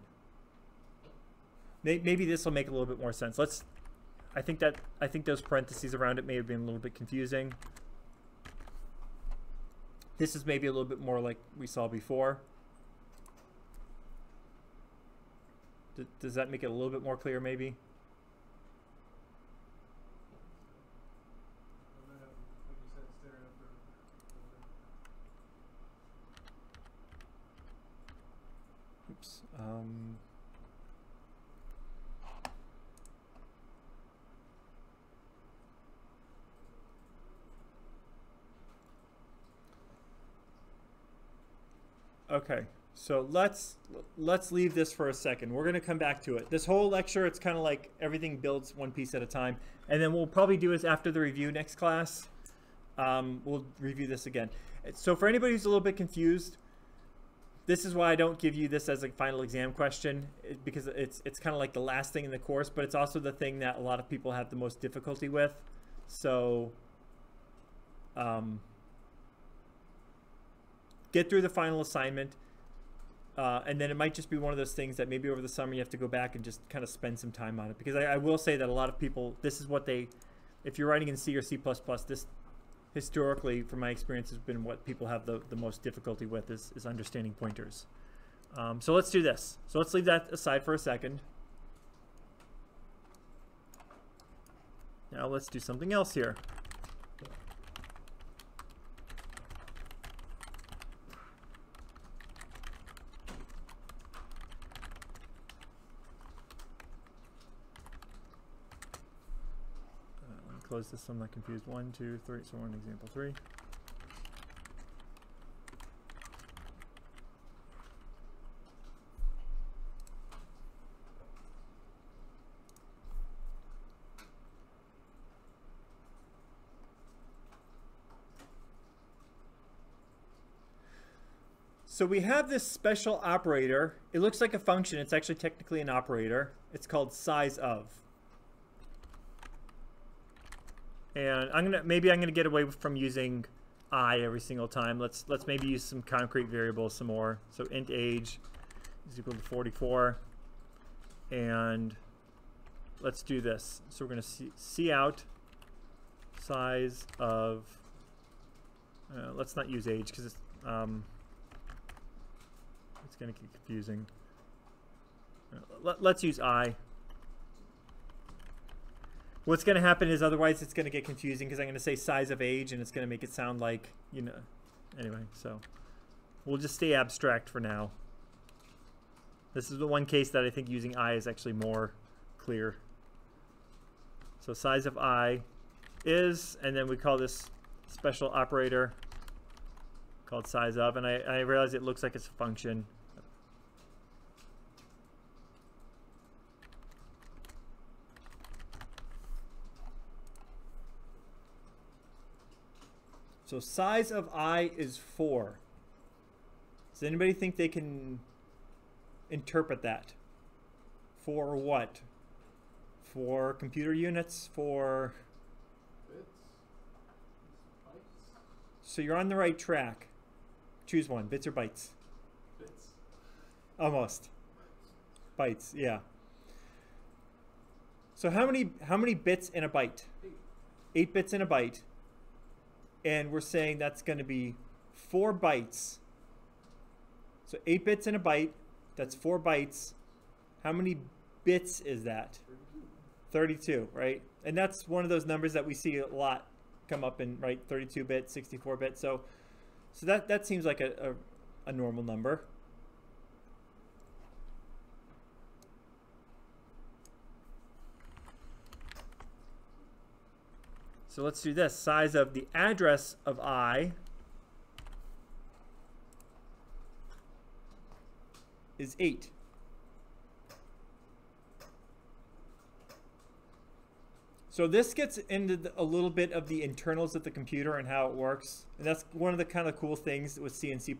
Maybe this will make a little bit more sense. I think those parentheses around it may have been a little bit confusing. This is maybe a little bit more like we saw before. Does that make it a little bit more clear, maybe? I'm gonna have, like you said, stare at it for a little bit. Oops. Okay, so let's leave this for a second. We're going to come back to it. This whole lecture, it's kind of like everything builds one piece at a time. And then we'll probably do is after the review next class, we'll review this again. So for anybody who's a little bit confused, this is why I don't give you this as a final exam question, because it's kind of like the last thing in the course, but it's also the thing that a lot of people have the most difficulty with. So get through the final assignment, and then it might just be one of those things that maybe over the summer you have to go back and just kind of spend some time on it. Because I will say that a lot of people, this is what if you're writing in C or C++, this historically, from my experience, has been what people have the most difficulty with is understanding pointers. So let's do this. So let's leave that aside for a second. Now let's do something else here. Close this so I'm not confused. 1, 2, 3. So we're on example 3. So we have this special operator. It looks like a function. It's actually technically an operator. It's called size of. And maybe I'm gonna get away from using I every single time. Let's maybe use some concrete variables some more. So int age is equal to 44, and let's do this. So we're gonna see out size of let's not use age because it's going to get confusing. Let's use I. What's going to happen is otherwise it's going to get confusing because I'm going to say size of age and it's going to make it sound like, you know, anyway, so we'll just stay abstract for now. This is the one case that I think using I is actually more clear. So size of I is, and then we call this special operator called size of, and I realize it looks like it's a function. So size of I is 4. Does anybody think they can interpret that? For what? For computer units? For... Bits? Bytes? So you're on the right track. Choose one, bits or bytes? Bits. Almost. Bytes, yeah. So how many bits in a byte? 8. 8 bits in a byte. And we're saying that's going to be 4 bytes. So 8 bits in a byte, that's 4 bytes. How many bits is that? 32, right? And that's one of those numbers that we see a lot come up in, right? 32-bit, 64-bit. So that seems like a normal number. So let's do this. Size of the address of I is 8. So this gets into a little bit of the internals of the computer and how it works. And that's one of the kind of cool things with C and C++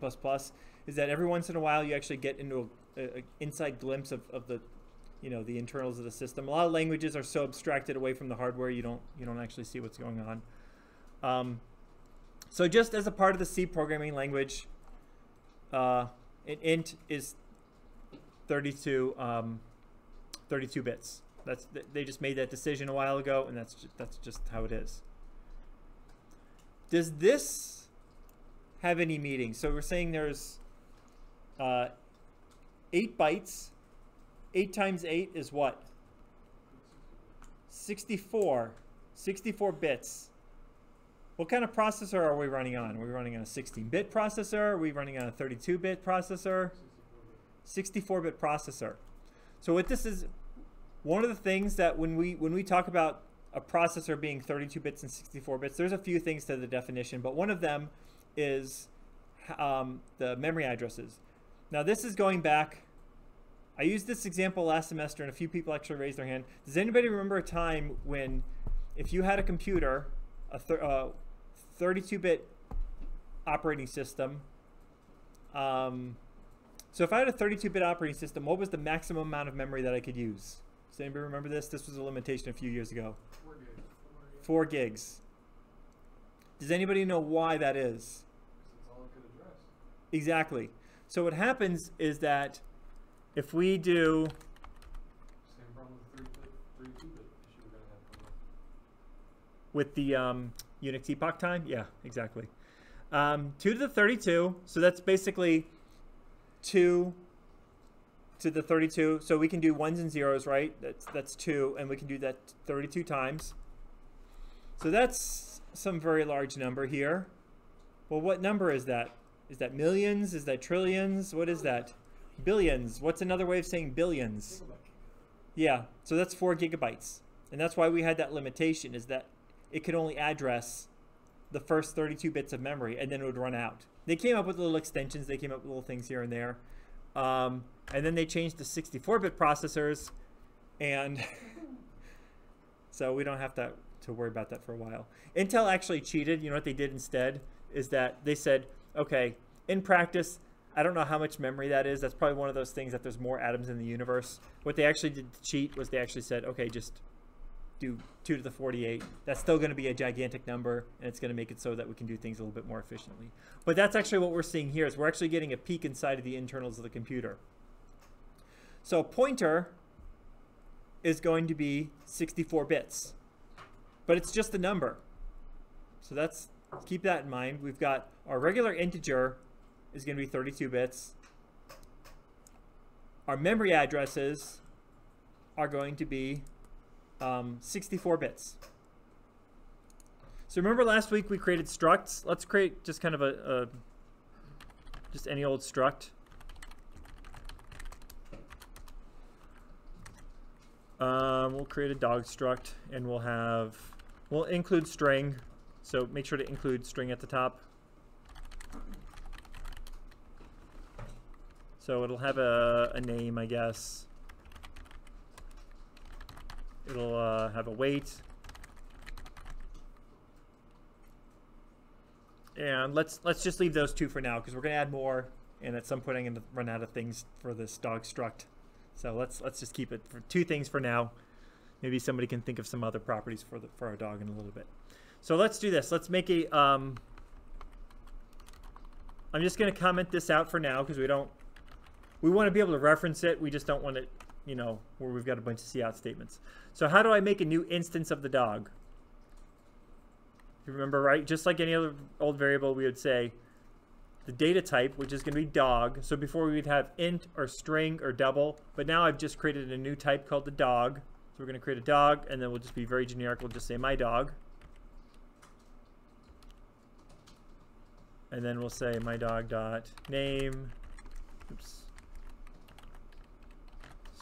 is that every once in a while you actually get into an inside glimpse of the, you know, the internals of the system. A lot of languages are so abstracted away from the hardware you don't actually see what's going on. So just as a part of the C programming language, an int is 32 bits. They just made that decision a while ago, and that's just how it is. Does this have any meaning? So we're saying there's 8 bytes. 8 times 8 is what? 64. 64 bits. What kind of processor are we running on? Are we running on a 16-bit processor? Are we running on a 32-bit processor? 64-bit processor. So what this is, one of the things that when we talk about a processor being 32 bits and 64 bits, there's a few things to the definition, but one of them is the memory addresses. Now this is going back, I used this example last semester and a few people actually raised their hand. Does anybody remember a time when if you had a computer, a 32-bit operating system, so if I had a 32-bit operating system, what was the maximum amount of memory that I could use? Does anybody remember this? This was a limitation a few years ago. 4 gigs. 4 gigs. Does anybody know why that is? Because it's all it could address. Exactly. So what happens is that if we do... Same problem with 32-bit issue we're going to have. With the Unix epoch time? Yeah, exactly. 2 to the 32, so that's basically 2 to the 32. So we can do ones and zeros, right? That's 2, and we can do that 32 times. So that's some very large number here. Well, what number is that? Is that millions? Is that trillions? What is that? Billions. What's another way of saying billions? Yeah, so that's 4 gigabytes. And that's why we had that limitation, is that it could only address the first 32 bits of memory, and then it would run out. They came up with little extensions. They came up with little things here and there. And then they changed to 64-bit processors, and so we don't have to worry about that for a while. Intel actually cheated. You know what they did instead is that they said, okay, in practice, I don't know how much memory that is. That's probably one of those things that there's more atoms in the universe. What they actually did to cheat was they actually said, okay, just do 2 to the 48. That's still going to be a gigantic number, and it's going to make it so that we can do things a little bit more efficiently. But that's actually what we're seeing here, is we're actually getting a peek inside of the internals of the computer. So a pointer is going to be 64 bits, but it's just a number. So that's Keep that in mind. We've got our regular integer is going to be 32 bits. Our memory addresses are going to be 64 bits. So remember last week we created structs? Let's create just kind of a just any old struct. We'll create a dog struct, and we'll include string. So make sure to include string at the top. So it'll have a name, I guess. It'll have a weight. And let's just leave those two for now, because we're going to add more, and at some point I'm going to run out of things for this dog struct. So let's just keep it for 2 things for now. Maybe somebody can think of some other properties for our dog in a little bit. So let's do this. Let's make a I'm just going to comment this out for now, because we want to be able to reference it. We just don't want it, you know, where we've got a bunch of cout statements. So how do I make a new instance of the dog? You remember, right? Just like any other old variable, we would say the data type, which is going to be dog. So before we would have int or string or double, but now I've just created a new type called the dog. So we're going to create a dog, and then we'll just be very generic. We'll just say my dog. And then we'll say my dog dot name. Oops.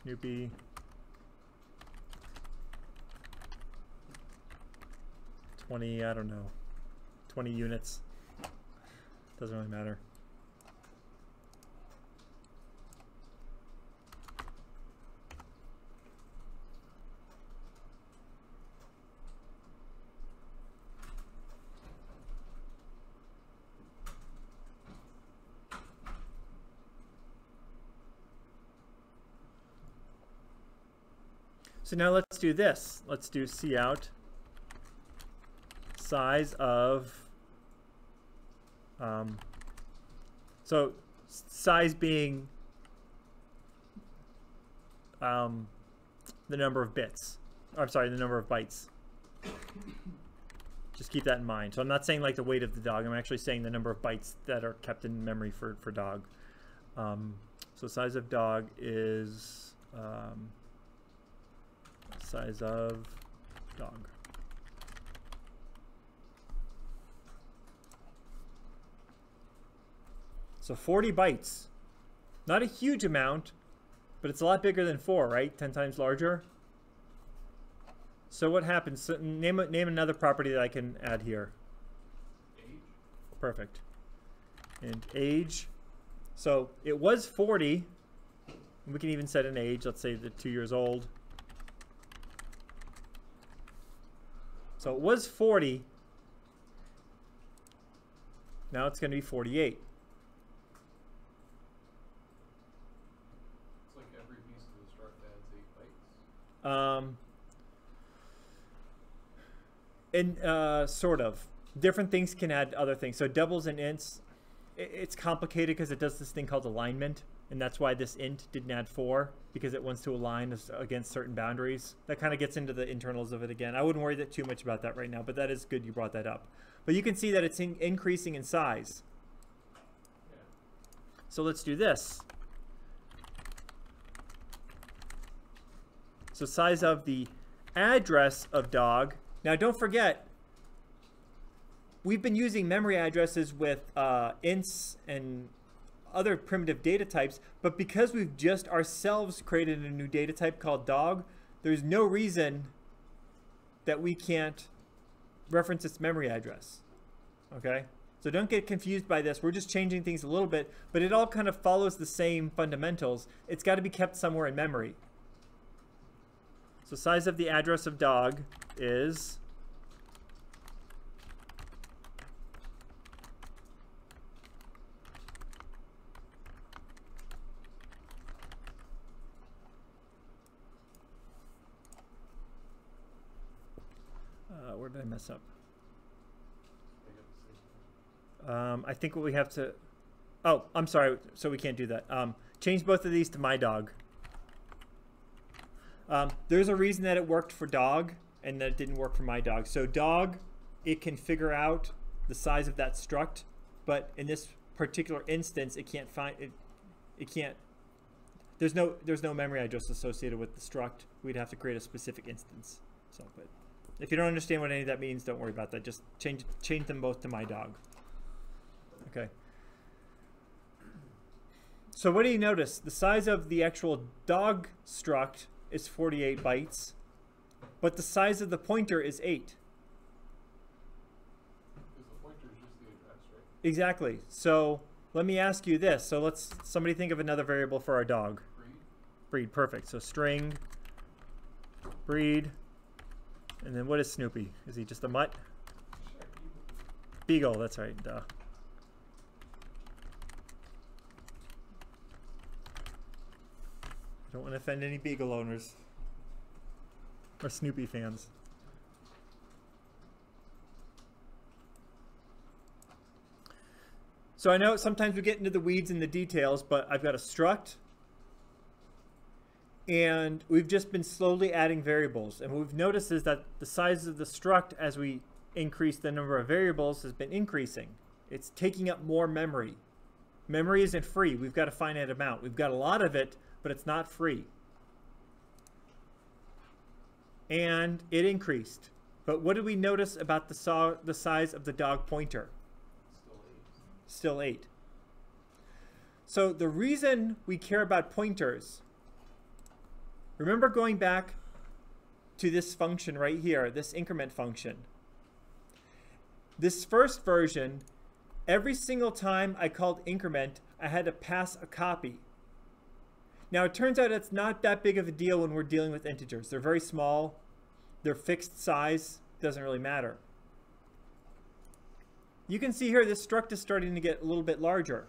Snoopy. 20, I don't know, 20 units. Doesn't really matter. So now let's do this. Let's do cout size of, so size being the number of bits. I'm sorry, the number of bytes. Just keep that in mind. So I'm not saying like the weight of the dog. I'm actually saying the number of bytes that are kept in memory for dog. So size of dog is size of dog. So 40 bytes. Not a huge amount, but it's a lot bigger than 4, right? 10 times larger. So what happens? So name another property that I can add here. Age. Perfect. And age. So it was 40. We can even set an age. Let's say the 2 years old. So it was 40. Now it's going to be 48. It's like every piece of the struct adds 8 bytes. And sort of. Different things can add other things. So doubles and ints, it's complicated because it does this thing called alignment. And that's why this int didn't add 4, because it wants to align against certain boundaries. That kind of gets into the internals of it again. I wouldn't worry too much about that right now, but that is good you brought that up. But you can see that it's increasing in size. Yeah. So let's do this. So size of the address of dog. Now don't forget, we've been using memory addresses with ints and other primitive data types, but because we've just ourselves created a new data type called dog, there's no reason that we can't reference its memory address. Okay? So don't get confused by this. We're just changing things a little bit, but it all kind of follows the same fundamentals. It's got to be kept somewhere in memory. So size of the address of dog is where did I mess up? I think what we have to, oh, I'm sorry, so we can't do that. Change both of these to my dog. There's a reason that it worked for dog and that it didn't work for my dog. So dog, it can figure out the size of that struct, but in this particular instance, it can't find it. It can't. There's no memory address associated with the struct. We'd have to create a specific instance. So, but if you don't understand what any of that means, don't worry about that. Just change them both to my dog. Okay. So what do you notice? The size of the actual dog struct is 48 bytes, but the size of the pointer is 8. Because the pointer is just the address, right? Exactly. So let me ask you this. So somebody think of another variable for our dog. Breed, perfect. So string, breed, and then what is Snoopy? Is he just a mutt? Sure. Beagle, that's right, duh. I don't want to offend any Beagle owners or Snoopy fans. So I know sometimes we get into the weeds and the details, but I've got a struct, and we've just been slowly adding variables. And what we've noticed is that the size of the struct as we increase the number of variables has been increasing. It's taking up more memory. Memory isn't free. We've got a finite amount. We've got a lot of it, but it's not free. And it increased. But what did we notice about the size of the dog pointer? Still 8. So the reason we care about pointers, remember going back to this function right here, this increment function. This first version, every single time I called increment, I had to pass a copy. Now it turns out it's not that big of a deal when we're dealing with integers. They're very small, they're fixed size, doesn't really matter. You can see here this struct is starting to get a little bit larger.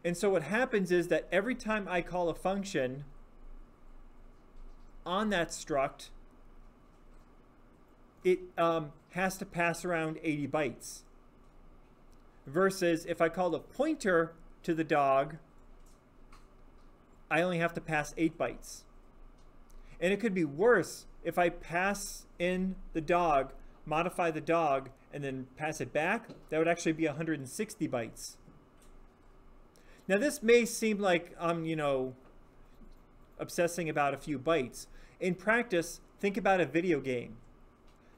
And so what happens is that every time I call a function on that struct, it has to pass around 80 bytes. Versus if I called a pointer to the dog, I only have to pass 8 bytes. And it could be worse if I pass in the dog, modify the dog, and then pass it back. That would actually be 160 bytes. Now this may seem like I'm, obsessing about a few bytes. In practice, think about a video game.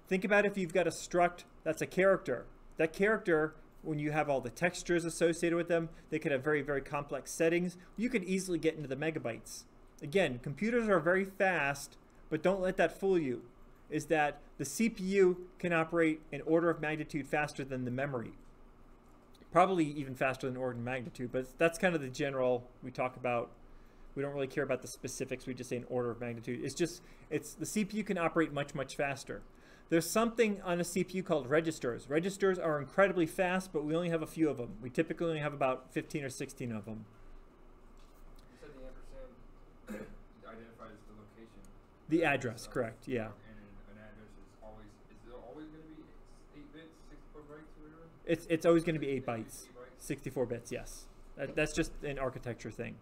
Think about if you've got a struct that's a character. That character, when you have all the textures associated with them, they could have very, very complex settings. You could easily get into the megabytes. Again, computers are very fast, but don't let that fool you, is that the CPU can operate an order of magnitude faster than the memory. Probably even faster than order of magnitude, but that's kind of the general we talk about. We don't really care about the specifics, we just say an order of magnitude. The CPU can operate much, much faster. There's something on a CPU called registers. Registers are incredibly fast, but we only have a few of them. We typically only have about 15 or 16 of them. You said the ampersand identifies the location. The address, correct, yeah. And an address is it always going to be 8 bits, 64 bytes, or whatever? It's always going to be 8 bytes. 8 bytes? 64 bits, yes. That's just an architecture thing.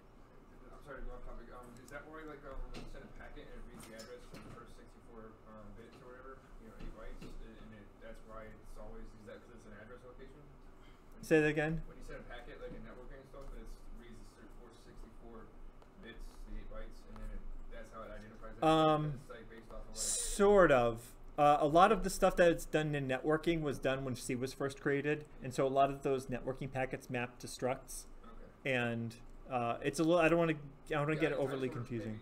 I'm sorry to go off topic. Is that why, like, when you send a packet and it reads the address from the first 64 bits or whatever, 8 bytes, and that's why it's always, is that because it's an address location? Say that again? When you send a packet, like in networking and stuff, it reads the 64 bits, the 8 bytes, and then that's how it identifies it. It's like based off of what Sort of. A lot of the stuff that's done in networking was done when C was first created, and so a lot of those networking packets map to structs. Okay. And it's a little. I don't want to get it overly confusing.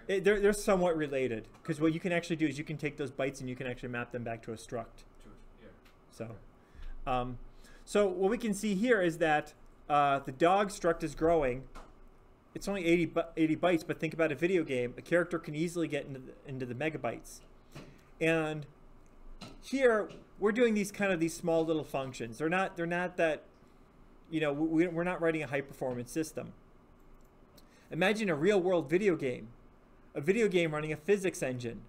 They're somewhat related, because what you can actually do is you can take those bytes and you can actually map them back to a struct. So what we can see here is that the dog struct is growing. It's only 80 bytes, but think about a video game. A character can easily get into the megabytes. And here we're doing these small little functions. They're not that, we're not writing a high performance system. Imagine a real world video game. A video game running a physics engine,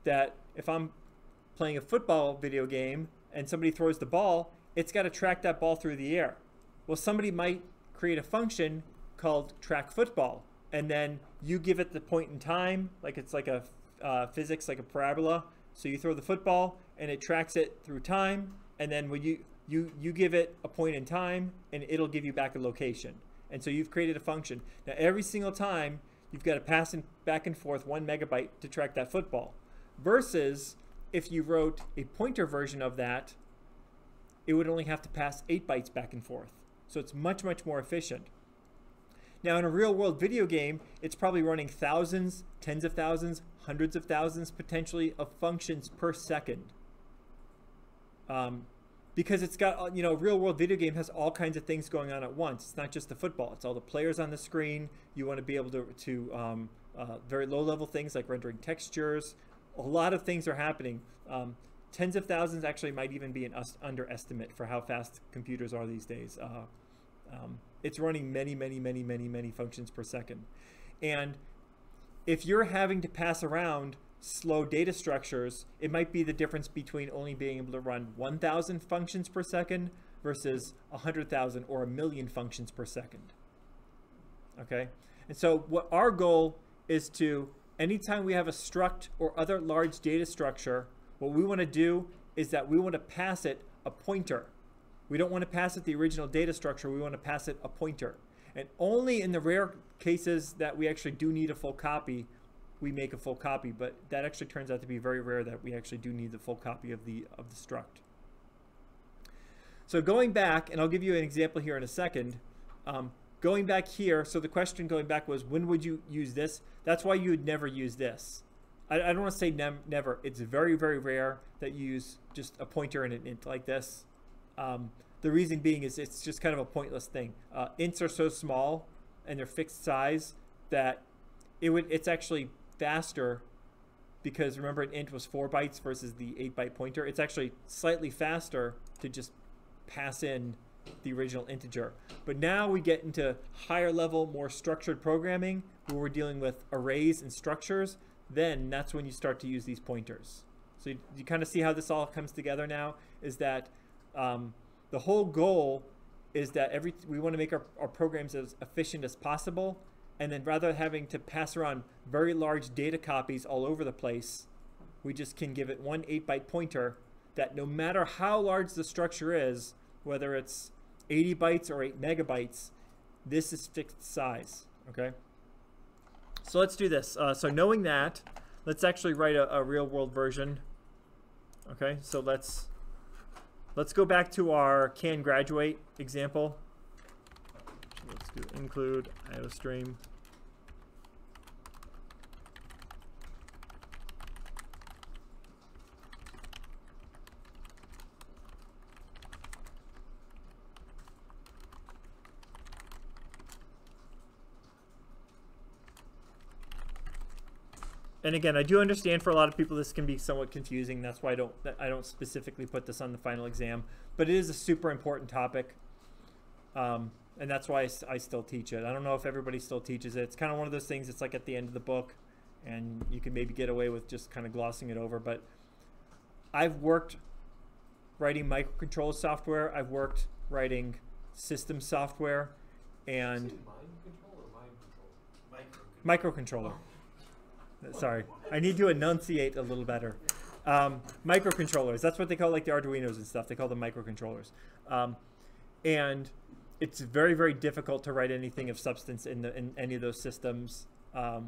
that if I'm playing a football video game and somebody throws the ball, it's got to track that ball through the air. Well, somebody might create a function called track football, and then you give it the point in time, like it's like a physics, like a parabola. So you throw the football, and it tracks it through time, and then when you give it a point in time, and it'll give you back a location. And so you've created a function. Now every single time you've got to pass back and forth 1 megabyte to track that football. Versus if you wrote a pointer version of that, it would only have to pass 8 bytes back and forth. So it's much, much more efficient. Now in a real world video game, it's probably running thousands, tens of thousands, hundreds of thousands potentially of functions per second. Because it's got, a real world video game has all kinds of things going on at once. It's not just the football. It's all the players on the screen. You want to be able to very low level things like rendering textures. A lot of things are happening. Tens of thousands actually might even be an underestimate for how fast computers are these days. It's running many, many, many, many, many functions per second. And if you're having to pass around slow data structures, it might be the difference between only being able to run 1,000 functions per second versus 100,000 or 1,000,000 functions per second. Okay? And so what our goal is to, anytime we have a struct or other large data structure, what we want to do is that we want to pass it a pointer. We don't want to pass it the original data structure. We want to pass it a pointer. And only in the rare cases that we actually do need a full copy, we make a full copy, but that actually turns out to be very rare that we actually do need the full copy of the struct. So going back, and I'll give you an example here in a second, going back here, so the question going back was, when would you use this? That's why you would never use this. I don't want to say never. It's very, very rare that you use just a pointer and an int like this. The reason being is it's just kind of a pointless thing. Ints are so small and they're fixed size that it's actually faster, because remember an int was 4 bytes versus the 8-byte pointer. It's actually slightly faster to just pass in the original integer. But now we get into higher level, more structured programming where we're dealing with arrays and structures. Then that's when you start to use these pointers. So you kind of see how this all comes together now, is that the whole goal is that we want to make our programs as efficient as possible. And then rather than having to pass around very large data copies all over the place, we just can give it one 8-byte pointer that no matter how large the structure is, whether it's 80 bytes or 8 megabytes, this is fixed size, okay? So let's do this. So knowing that, let's actually write a real world version. Okay, so let's go back to our can graduate example. Let's do include iostream. And again, I do understand for a lot of people this can be somewhat confusing. That's why I don't specifically put this on the final exam. But it is a super important topic. And that's why I still teach it. I don't know if everybody still teaches it. It's kind of one of those things, it's like at the end of the book, and you can maybe get away with just kind of glossing it over. But I've worked writing microcontroller software. I've worked writing system software. And microcontroller. Sorry, I need to enunciate a little better. Microcontrollers, that's what they call like the Arduinos and stuff. They call them microcontrollers. And it's very, very difficult to write anything of substance in any of those systems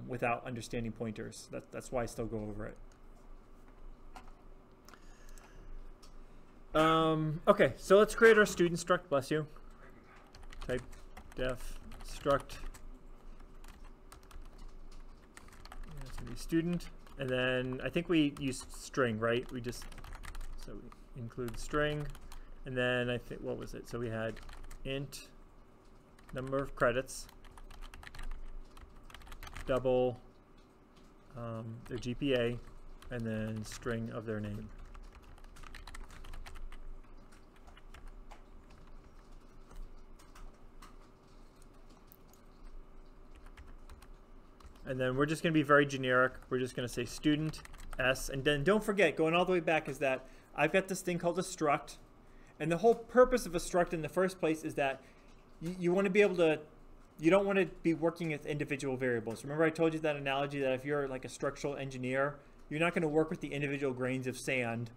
without understanding pointers. That's why I still go over it. Okay, so let's create our student struct, bless you. Type def struct. That's gonna be student. And then I think we use string, right? So we include string. And then I think, what was it? So we had int number of credits, double their GPA, and then string of their name. And then we're just going to be very generic. We're just going to say student s. And then don't forget, going all the way back, is that I've got this thing called a struct. And the whole purpose of a struct in the first place is that you want to be able to, you don't want to be working with individual variables. Remember I told you that analogy that if you're like a structural engineer, you're not going to work with the individual grains of sand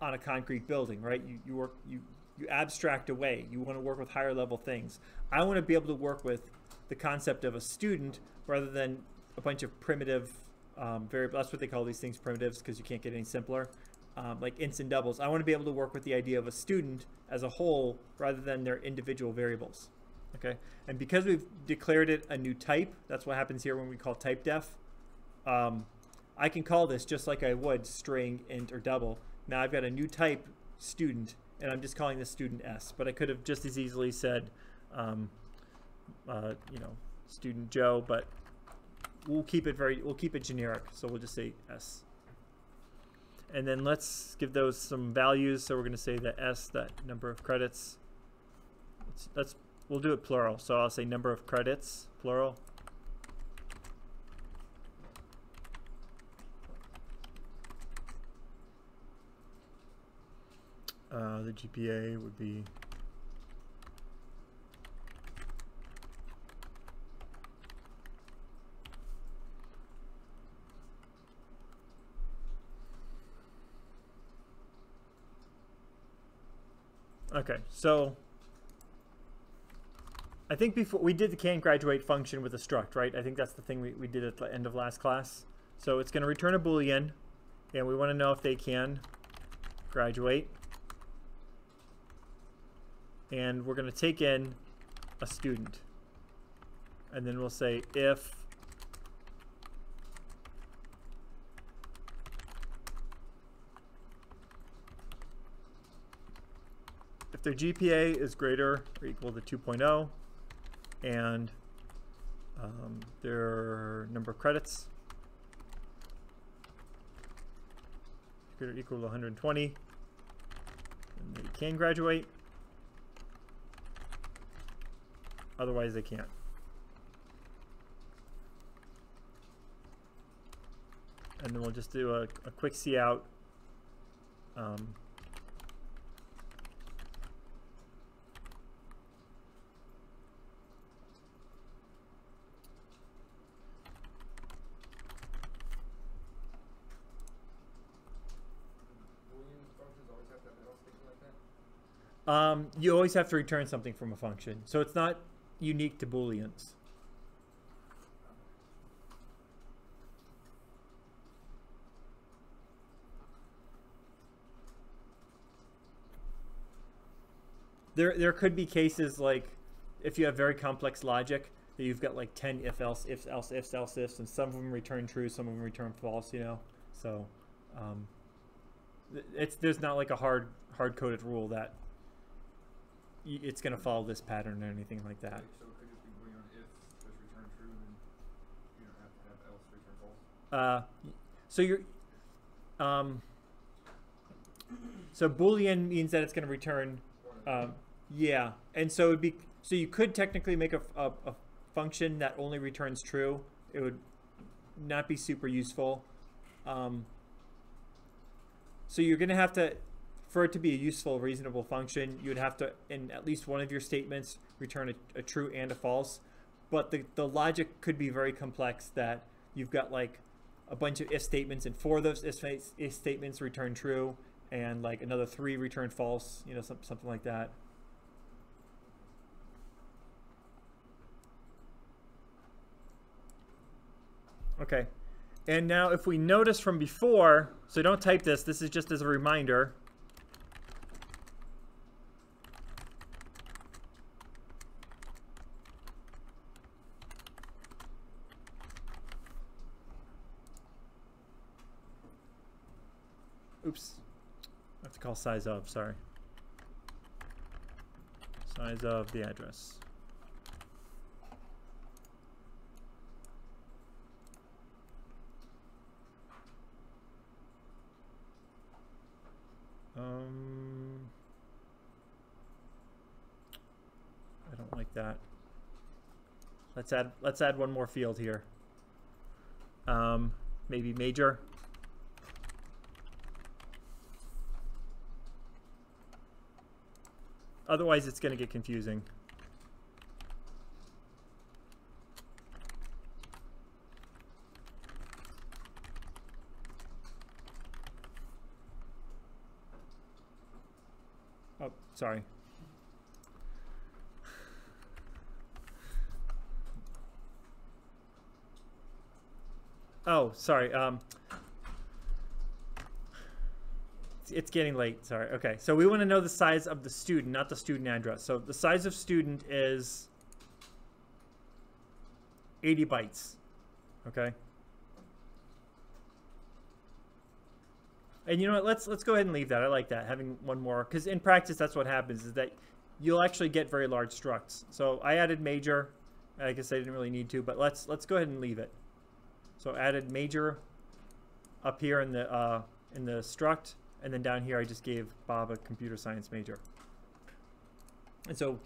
on a concrete building, right? You abstract away. You want to work with higher level things. I want to be able to work with the concept of a student rather than a bunch of primitive variables. That's what they call these things, primitives, because you can't get any simpler. Like ints and doubles. I want to be able to work with the idea of a student as a whole rather than their individual variables. Okay, and because we've declared it a new type, that's what happens here when we call type def. I can call this just like I would string, int, or double. Now I've got a new type student, and I'm just calling this student s. But I could have just as easily said, student Joe. But we'll keep it generic. So we'll just say s. And then let's give those some values. So we're going to say that s, that number of credits. We'll do it plural. So I'll say number of credits, plural. The GPA would be okay. So I think before we did the can graduate function with a struct, right? I think that's the thing we did at the end of last class. So it's going to return a Boolean, and we want to know if they can graduate. And we're going to take in a student. And then we'll say if their GPA is greater or equal to 2.0 and their number of credits greater or equal to 120, and they can graduate. Otherwise, they can't. And then we'll just do a quick cout. You always have to return something from a function. So it's not unique to Booleans. There could be cases like if you have very complex logic that you've got like 10 if else ifs else ifs else ifs, and some of them return true, some of them return false, you know. So there's not like a hard coded rule that it's going to follow this pattern or anything like that. So it could just be Boolean if just return true, and then you don't have to have else return false. So you're so Boolean means that it's going to return yeah, and so it'd be you could technically make a function that only returns true. It would not be super useful. So you're going to have to, for it to be a useful, reasonable function, you'd have to, in at least one of your statements, return a true and a false. But the logic could be very complex, that you've got like a bunch of if statements, and 4 of those if statements return true, and like another 3 return false, you know, something like that. Okay. And now if we notice from before, so don't type this, this is just as a reminder. Oops. I have to call size of, sorry. Size of the address. I don't like that. Let's add one more field here. Maybe major. Otherwise, it's going to get confusing. Oh, sorry. Oh, sorry. It's getting late. Sorry. Okay. So we want to know the size of the student, not the student address. So the size of student is 80 bytes. Okay. And you know what? Let's go ahead and leave that. I like that, having one more, because in practice that's what happens, is that you'll actually get very large structs. So I added major. I guess I didn't really need to, but let's go ahead and leave it. So added major up here in the struct, and then down here I just gave Bob a computer science major. And so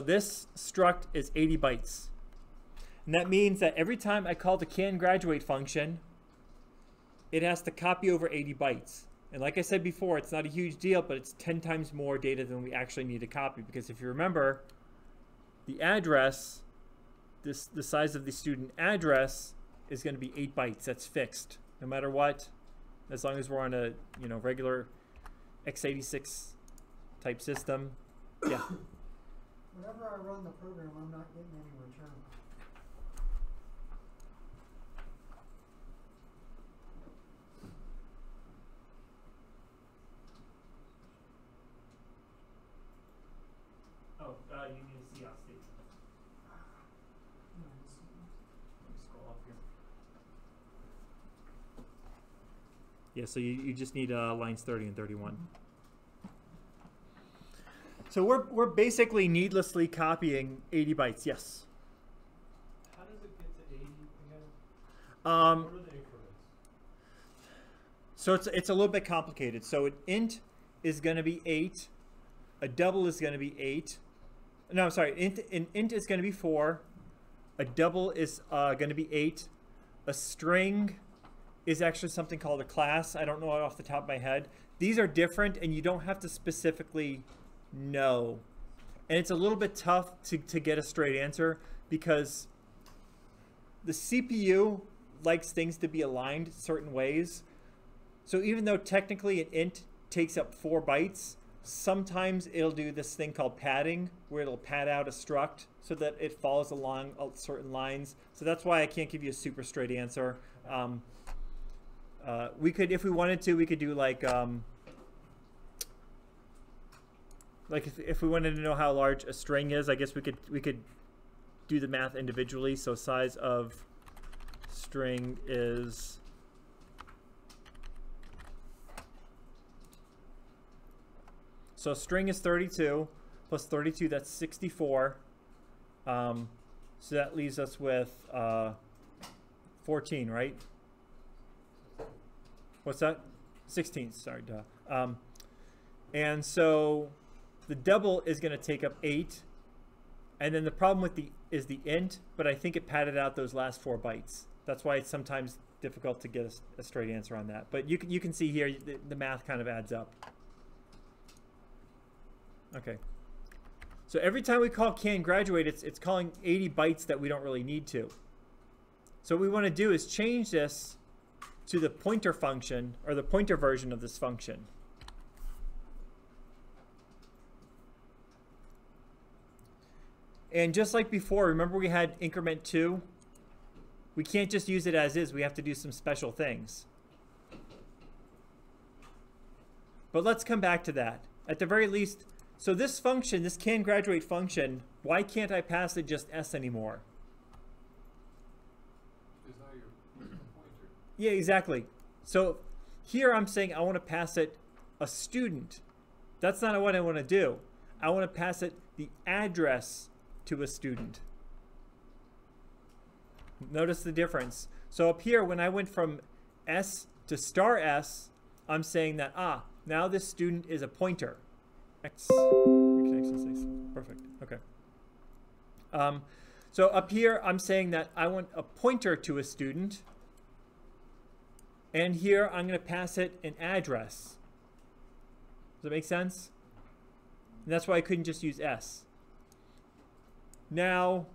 this struct is 80 bytes. And that means that every time I call the can graduate function, it has to copy over 80 bytes. And like I said before, it's not a huge deal, but it's 10 times more data than we actually need to copy. Because if you remember, the address, the size of the student address is going to be 8 bytes. That's fixed, no matter what, as long as we're on a regular x86 type system. Yeah. Whenever I run the program, I'm not getting any return. Oh, you need to see out state. Let me scroll up here. Yeah, so you just need lines 30 and 31. So we're basically needlessly copying 80 bytes. Yes. How does it get to 80 again? What are the increments? So it's a little bit complicated. So an int is going to be 8. A double is going to be 8. No, I'm sorry. An int is going to be 4. A double is going to be 8. A string is actually something called a class. I don't know it off the top of my head. These are different, and you don't have to specifically know. And it's a little bit tough to get a straight answer, because the CPU likes things to be aligned certain ways. So even though technically an int takes up 4 bytes, sometimes it'll do this thing called padding, where it'll pad out a struct so that it follows along certain lines. So that's why I can't give you a super straight answer. We could, if we wanted to, we could do like if we wanted to know how large a string is, I guess we could do the math individually. So size of string is string is 32 plus 32, that's 64. So that leaves us with 14, right? What's that? 16, sorry, duh. And so the double is going to take up 8. And then the problem with the int, but I think it padded out those last 4 bytes. That's why it's sometimes difficult to get a straight answer on that. But you can see here the math kind of adds up. Okay. So every time we call can graduate, it's calling 80 bytes that we don't really need to. So what we want to do is change this to the pointer function, or the pointer version of this function. And just like before, remember we had increment 2? We can't just use it as is. We have to do some special things. But let's come back to that. At the very least, so this function, this can graduate function, why can't I pass it just s anymore? Because now you're using a pointer. Yeah, exactly. So here I'm saying I want to pass it a student. That's not what I want to do. I want to pass it the address to a student. Notice the difference. So up here, when I went from s to star s, I'm saying that, now this student is a pointer. X. Perfect. Okay. So up here, I'm saying that I want a pointer to a student. And here, I'm going to pass it an address. Does that make sense? And that's why I couldn't just use s. Now,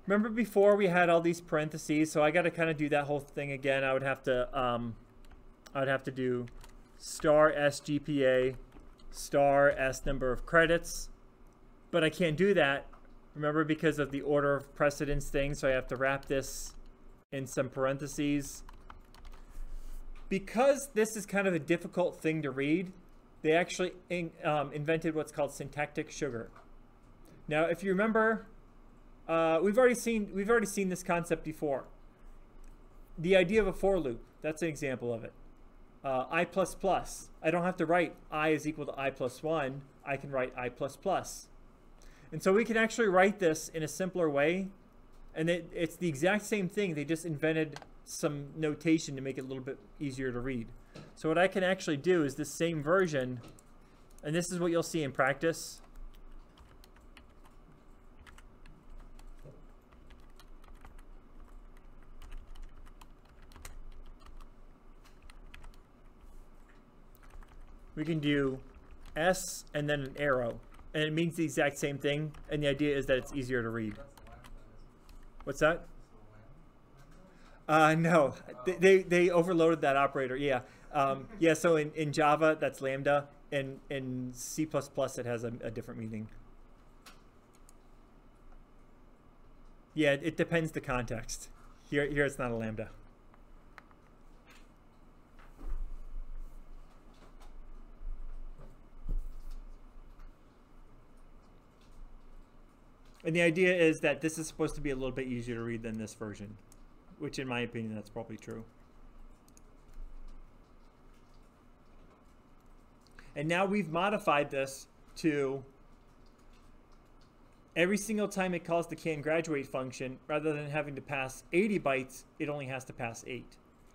remember before we had all these parentheses, so I got to kind of do that whole thing again. I would have to do star s GPA star S number of credits. But I can't do that, remember, because of the order of precedence thing. So I have to wrap this in some parentheses. Because this is kind of a difficult thing to read, they actually invented what's called syntactic sugar. Now, if you remember, we've already seen this concept before. The idea of a for loop, that's an example of it. I++, I don't have to write I is equal to I plus 1. I can write I++. And so we can actually write this in a simpler way. And it's the exact same thing. They just invented some notation to make it a little bit easier to read. So what I can actually do is this same version, and this is what you'll see in practice. We can do S and then an arrow, and it means the exact same thing, and the idea is that it's easier to read. What's that? No, they overloaded that operator. Yeah, yeah. So in Java, that's lambda, and in C++, it has a different meaning. Yeah, it depends the context. Here it's not a lambda. And the idea is that this is supposed to be a little bit easier to read than this version, which in my opinion, that's probably true. And now we've modified this to every single time it calls the can graduate function, rather than having to pass 80 bytes, it only has to pass 8.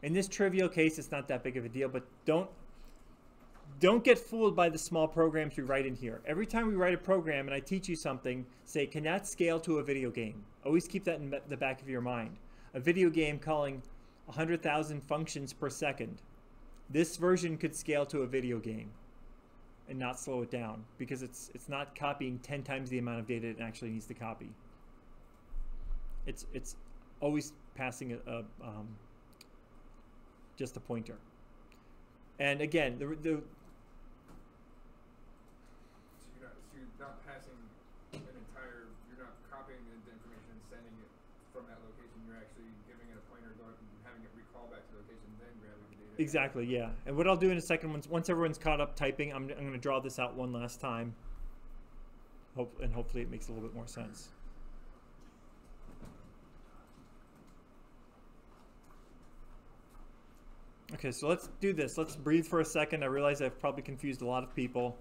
In this trivial case, it's not that big of a deal, but don't get fooled by the small programs we write in here. Every time we write a program and I teach you something, say, can that scale to a video game? Always keep that in the back of your mind. A video game calling 100,000 functions per second. This version could scale to a video game and not slow it down, because it's not copying 10 times the amount of data it actually needs to copy. It's always passing just a pointer. And again, So you're not passing an entire, you're not copying the information and sending it from that location. You're actually giving it a pointer, having it recall back to the location, then grabbing the data. Exactly, yeah. And what I'll do in a second, once everyone's caught up typing, I'm going to draw this out one last time. And hopefully it makes a little bit more sense. Okay, so let's do this. Let's breathe for a second. I realize I've probably confused a lot of people.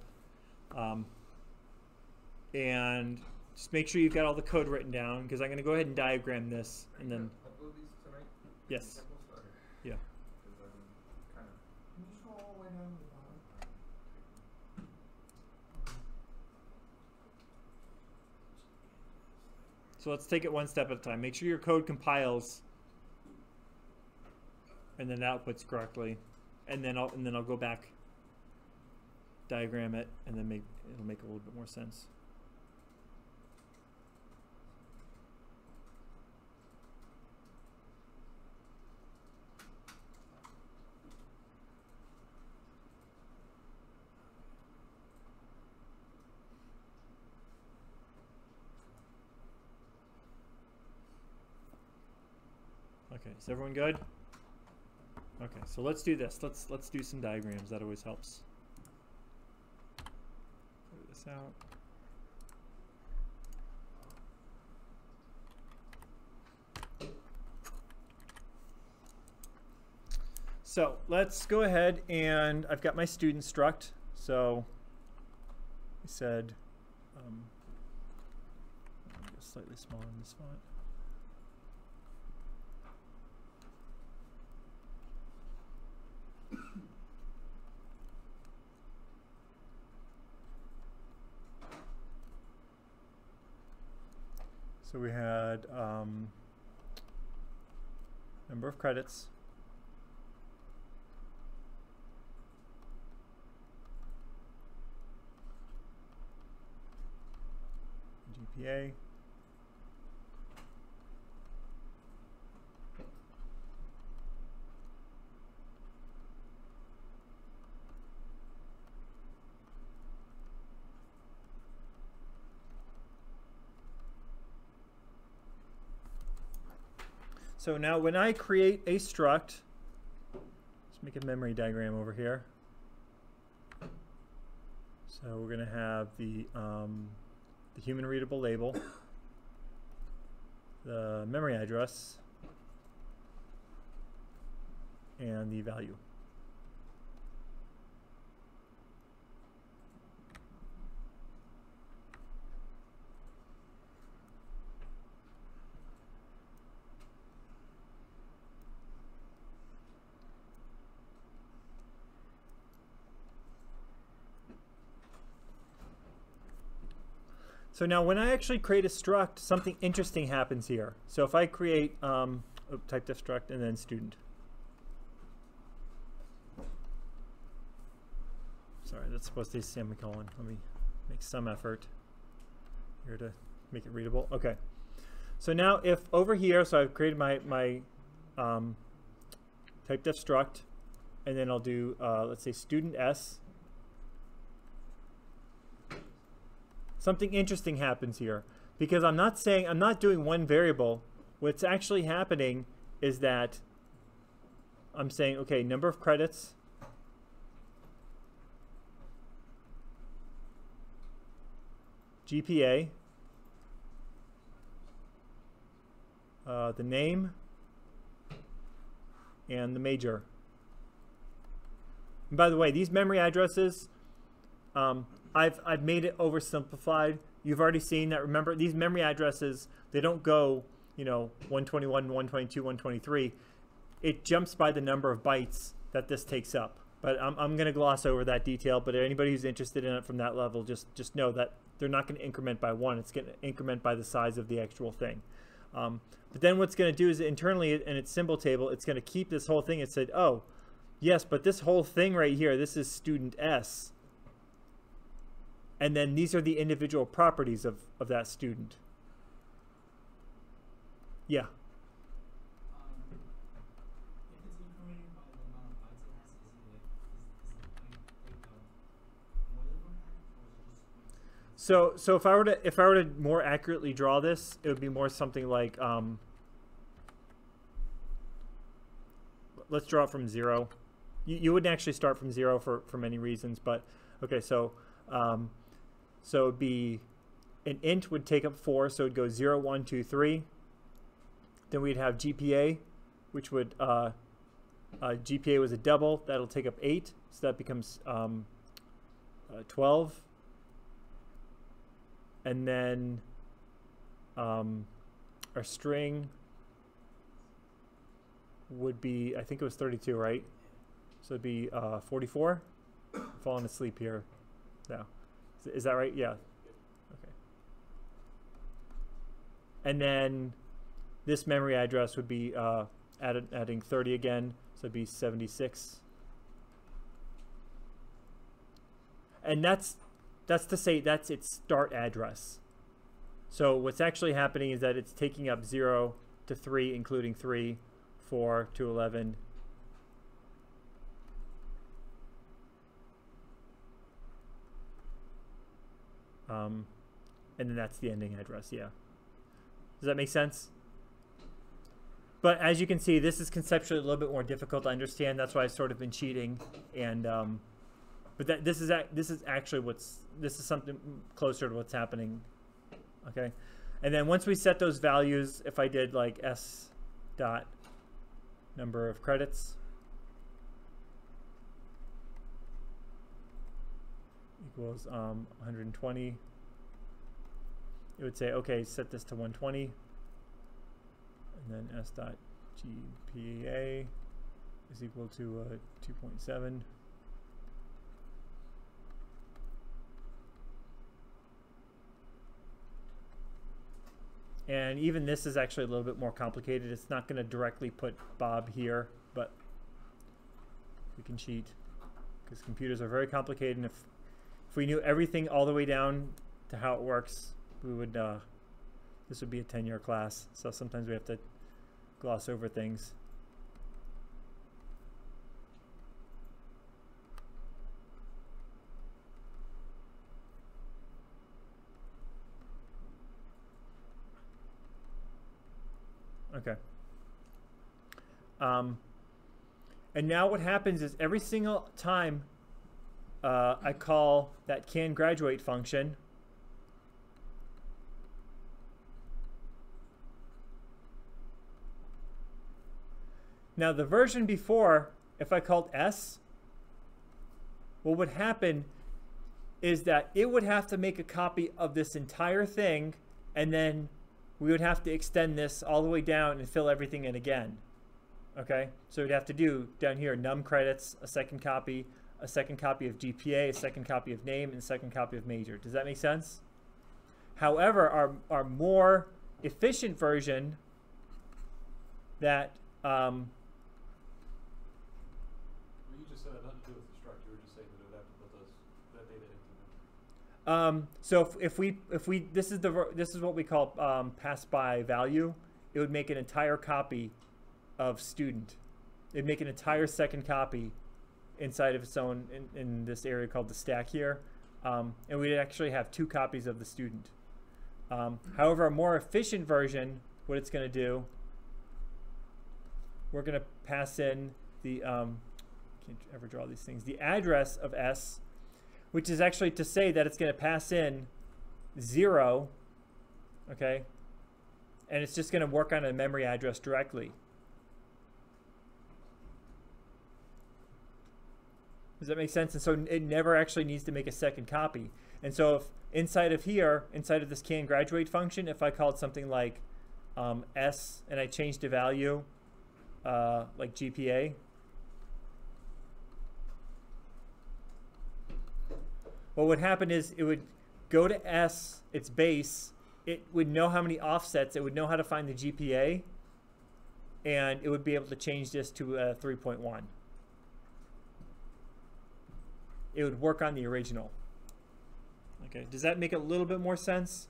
And just make sure you've got all the code written down, because I'm going to go ahead and diagram this. And then, Upload these tonight? yes. Yeah. Can you scroll all the way down to the bottom? So let's take it one step at a time. Make sure your code compiles and then outputs correctly, and then I'll go back, diagram it, and then it'll make a little bit more sense. Okay, is everyone good? Okay, so let's do this. Let's do some diagrams. That always helps. Figure this out. So let's go ahead, and I've got my student struct. So I said, go slightly smaller in this font. So we had number of credits, GPA, So now when I create a struct, let's make a memory diagram over here. So we're going to have the human readable label, the memory address, and the value. So now when I actually create a struct, something interesting happens here. So if I create type def struct and then student. Sorry, that's supposed to be semicolon. Let me make some effort here to make it readable. Okay. So now if over here, so I've created my type def struct, and then I'll do, let's say student S. Something interesting happens here because I'm not doing one variable. What's actually happening is that I'm saying, okay, number of credits, GPA, the name, and the major. And by the way, these memory addresses, I've made it oversimplified. You've already seen that. Remember, these memory addresses, they don't go, 121, 122, 123. It jumps by the number of bytes that this takes up. But I'm going to gloss over that detail. But anybody who's interested in it from that level, just know that they're not going to increment by one. It's going to increment by the size of the actual thing. But then what's going to do is internally in its symbol table, it's going to keep this whole thing. It said, oh, yes, but this whole thing right here, this is student S. And then these are the individual properties of that student. Yeah. If it's incrementing by the amount of bytes it has, is it more than one or is it just So if I were to more accurately draw this, it would be more something like let's draw it from 0. You wouldn't actually start from 0 for many reasons, but okay, so it'd be an int would take up 4, so it'd go 0, 1, 2, 3. Then we'd have GPA, which would GPA was a double, that'll take up 8, so that becomes 12. And then our string would be, I think it was 32, right? So it'd be 44. I'm falling asleep here. No. Is that right? Yeah. Okay. And then this memory address would be adding 30 again, so it'd be 76. And that's to say that's its start address. So what's actually happening is that it's taking up 0 to 3, including 3, 4 to 11. And then that's the ending address, yeah. Does that make sense? But as you can see, this is conceptually a little bit more difficult to understand. That's why I've sort of been cheating. And but this is actually this is something closer to what's happening. Okay, and then once we set those values, if I did like s dot number of credits equals 120. It would say, okay, set this to 120, and then s dot GPA is equal to 2.7. And even this is actually a little bit more complicated. It's not going to directly put Bob here, but we can cheat because computers are very complicated. And if we knew everything all the way down to how it works, we would. This would be a 10-year class. So sometimes we have to gloss over things. Okay. And now what happens is every single time I call that can graduate function, now the version before, if I called S, what would happen is that it would have to make a copy of this entire thing, and then we would have to extend this all the way down and fill everything in again. Okay, so we'd have to do down here num credits, a second copy of GPA, a second copy of name, and a second copy of major. Does that make sense? However, our more efficient version that Well, you just said it had nothing to do with the structure. You were just saying that it would have to put that data into memory. so if we this is what we call pass by value. It would make an entire copy of student. It'd make an entire second copy inside of its own in this area called the stack here, and we'd actually have two copies of the student. However, a more efficient version, what it's going to do, we're going to pass in the can't ever draw these things, the address of S, which is actually to say that it's going to pass in 0, okay, and it's just going to work on a memory address directly. Does that make sense? And so it never actually needs to make a second copy. And so if inside of here, inside of this can graduate function, if I called something like S and I changed the value like GPA, what would happen is it would go to S, its base, it would know how many offsets, it would know how to find the GPA, and it would be able to change this to 3.1. It would work on the original. Okay, does that make a little bit more sense?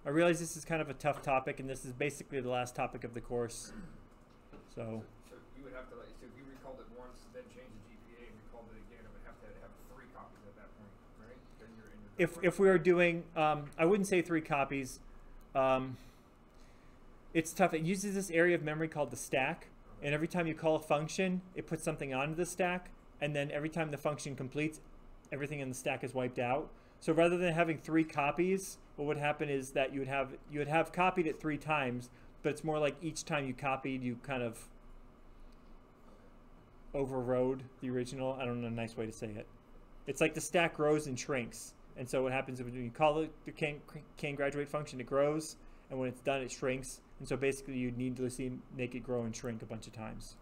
I realize this is kind of a tough topic, and this is basically the last topic of the course. So you would have to, like, so if you recalled it once, then change the GPA and recalled it again, it would have to have 3 copies at that point, right? Then you're in your if we were doing, I wouldn't say 3 copies. It's tough. It uses this area of memory called the stack, and every time you call a function, it puts something onto the stack. And then every time the function completes, everything in the stack is wiped out. So rather than having 3 copies, what would happen is that you would have copied it 3 times, but it's more like each time you copied, you kind of overrode the original. I don't know a nice way to say it. It's like the stack grows and shrinks. And so what happens is when you call it the can graduate function, it grows, and when it's done, it shrinks. And so basically, you needlessly make it grow and shrink a bunch of times.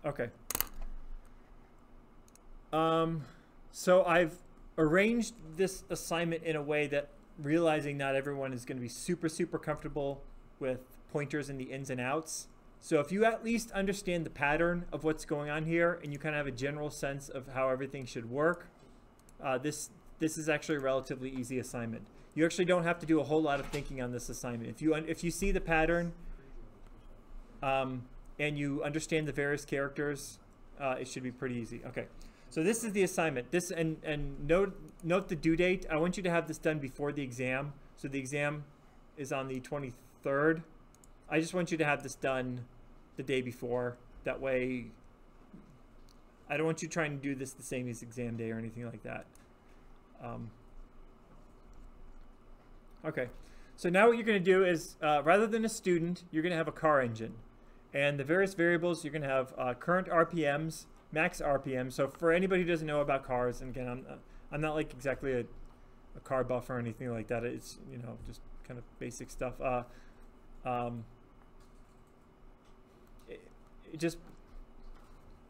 Okay. So I've arranged this assignment in a way that, realizing not everyone is going to be super comfortable with pointers and the ins and outs. So if you at least understand the pattern of what's going on here, and you kind of have a general sense of how everything should work, this is actually a relatively easy assignment. You actually don't have to do a whole lot of thinking on this assignment. If you see the pattern, and you understand the various characters, it should be pretty easy. Okay, so this is the assignment. This and note the due date. I want you to have this done before the exam. So the exam is on the 23rd. I just want you to have this done the day before. That way, I don't want you trying to do this the same as exam day or anything like that. Okay, so now what you're going to do is, rather than a student, you're going to have a car engine. And the various variables, you're going to have current RPMs, max RPM. So for anybody who doesn't know about cars, and again, I'm not like exactly a car buff or anything like that. It's, you know, just kind of basic stuff.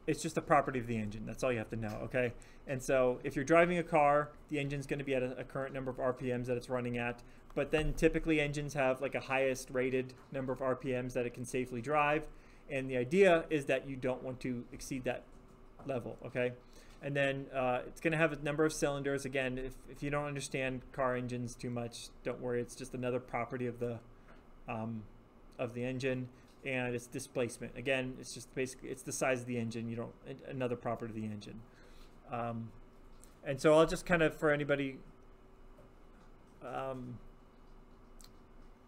It's just a property of the engine. That's all you have to know, okay? And so if you're driving a car, the engine's going to be at a current number of RPMs that it's running at. But then typically engines have like a highest rated number of RPMs that it can safely drive. And the idea is that you don't want to exceed that level, okay? And then it's going to have a number of cylinders. Again, if you don't understand car engines too much, don't worry. It's just another property of the engine. And it's displacement. Again, it's just basically, it's the size of the engine. You don't, another property of the engine. And so I'll just kind of, for anybody,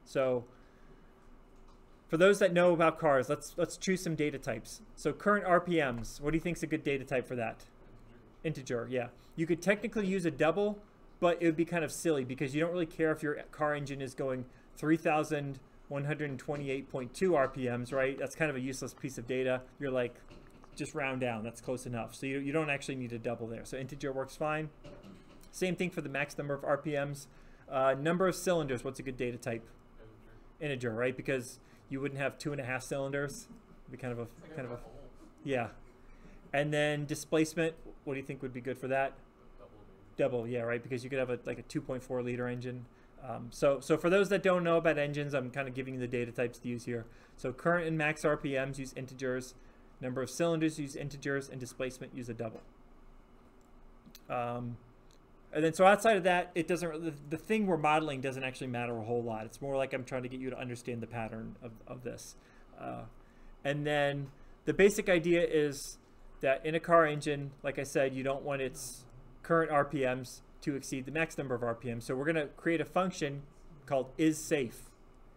So for those that know about cars, let's choose some data types. So current RPMs, what do you think is a good data type for that? Integer, yeah. You could technically use a double, but it would be kind of silly because you don't really care if your car engine is going 3,128.2 RPMs, right? That's kind of a useless piece of data. You're like, just round down, that's close enough. So you don't actually need a double there. So integer works fine. Same thing for the max number of RPMs. Number of cylinders, what's a good data type? Integer, right? Because you wouldn't have 2.5 cylinders. It'd be kind of a yeah. And then displacement, what do you think would be good for that? Double, yeah, right? Because you could have like a 2.4 liter engine. So for those that don't know about engines, I'm kind of giving you the data types to use here. So current and max RPMs use integers. Number of cylinders use integers, and displacement use a double. And then so outside of that, it doesn't. The thing we're modeling doesn't actually matter a whole lot. It's more like I'm trying to get you to understand the pattern of this. And then the basic idea is that in a car engine, like I said, you don't want its current RPMs to exceed the max number of RPMs. So we're going to create a function called isSafe,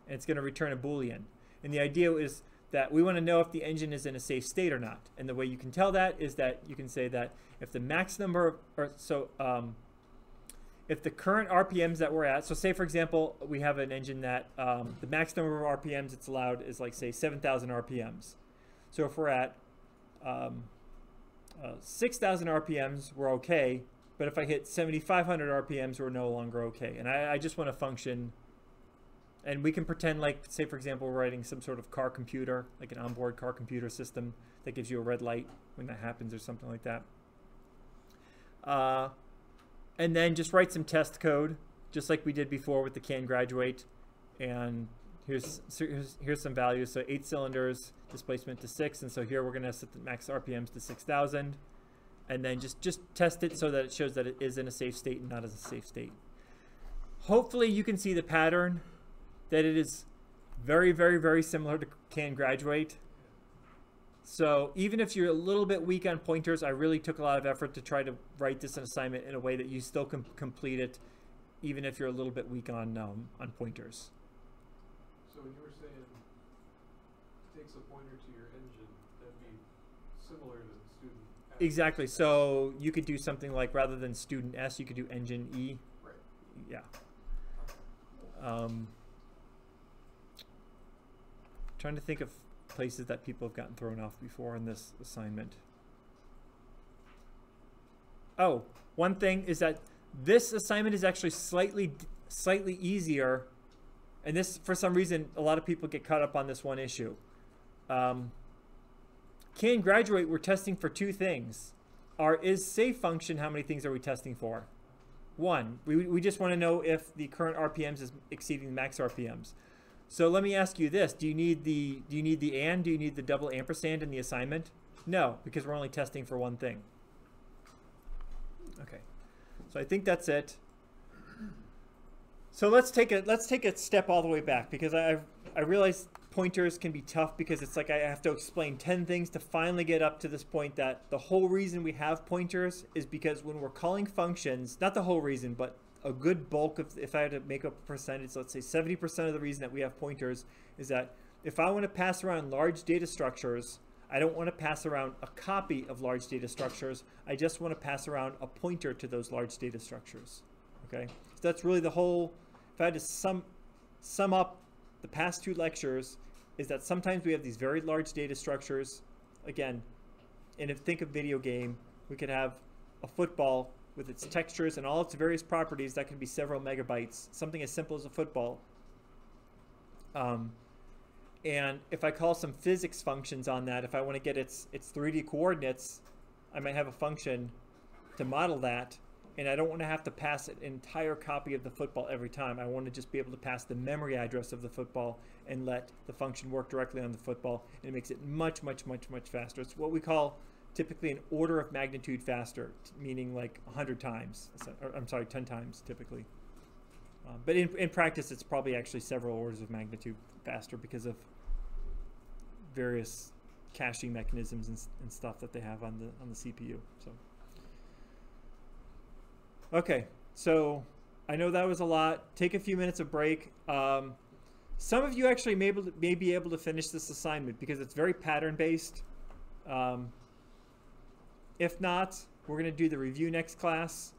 and it's going to return a Boolean. And the idea is that we want to know if the engine is in a safe state or not. And the way you can tell that is that you can say that if the max number if the current RPMs that we're at, so say for example, we have an engine that the max number of RPMs it's allowed is like say 7,000 RPMs. So if we're at 6,000 RPMs, we're okay. But if I hit 7,500 RPMs, we're no longer okay. And I just want a function. And we can pretend like, say for example, we're writing some sort of car computer, like an onboard car computer system that gives you a red light when that happens or something like that. And then just write some test code, just like we did before with the can graduate. And here's some values. So 8 cylinders, displacement to 6. And so here we're going to set the max RPMs to 6,000. And then just test it so that it shows that it is in a safe state and not as a safe state. Hopefully you can see the pattern, that it is very, very, very similar to can graduate. So even if you're a little bit weak on pointers, I really took a lot of effort to try to write this an assignment in a way that you still can complete it, even if you're a little bit weak on pointers. So when you were saying takes a pointer to your engine, that'd be similar to student S. Exactly. So you could do something like, rather than student S, you could do engine E. Right. Yeah. Trying to think of places that people have gotten thrown off before in this assignment. Oh, one thing is that this assignment is actually slightly easier, and this, for some reason, a lot of people get caught up on this one issue. Can graduate, we're testing for 2 things. Our isSafe function, how many things are we testing for? 1. We just want to know if the current RPMs is exceeding the max RPMs. So let me ask you this: do you need the and? Do you need the double ampersand in the assignment? No, because we're only testing for 1 thing. Okay, so I think that's it. So let's take a step all the way back, because I realize pointers can be tough, because it's like I have to explain 10 things to finally get up to this point that the whole reason we have pointers is because when we're calling functions, not the whole reason, but a good bulk of, if I had to make up a percentage, let's say 70% of the reason that we have pointers is that if I want to pass around large data structures, I don't want to pass around a copy of large data structures. I just want to pass around a pointer to those large data structures. Okay, so that's really the whole. If I had to sum up the past 2 lectures, is that sometimes we have these very large data structures. Again, and if think of video game, we could have a football with its textures and all its various properties that can be several megabytes, something as simple as a football. And if I call some physics functions on that, if I want to get its 3D coordinates, I might have a function to model that, and I don't want to have to pass an entire copy of the football every time. I want to just be able to pass the memory address of the football and let the function work directly on the football, and it makes it much, much, much, much faster. It's what we call typically an order of magnitude faster, meaning like 100 times. I'm sorry, 10 times typically. But in practice, it's probably actually several orders of magnitude faster because of various caching mechanisms and stuff that they have on the CPU. So, okay, so I know that was a lot. Take a few minutes of break. Some of you actually may be able to finish this assignment because it's very pattern based. If not, we're going to do the review next class.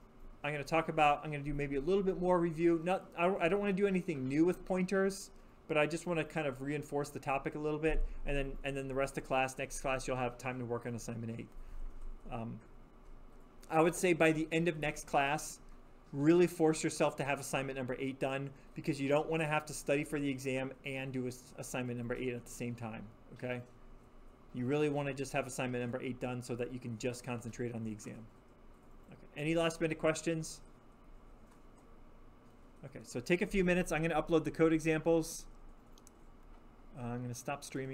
I'm going to do maybe a little bit more review. I don't want to do anything new with pointers, but I just want to kind of reinforce the topic a little bit, and then the rest of class, next class, you'll have time to work on assignment 8. I would say by the end of next class, really force yourself to have assignment number 8 done, because you don't want to have to study for the exam and do assignment number 8 at the same time, okay? You really want to just have assignment number 8 done so that you can just concentrate on the exam. Okay. Any last minute questions? Okay, so take a few minutes. I'm going to upload the code examples. I'm going to stop streaming.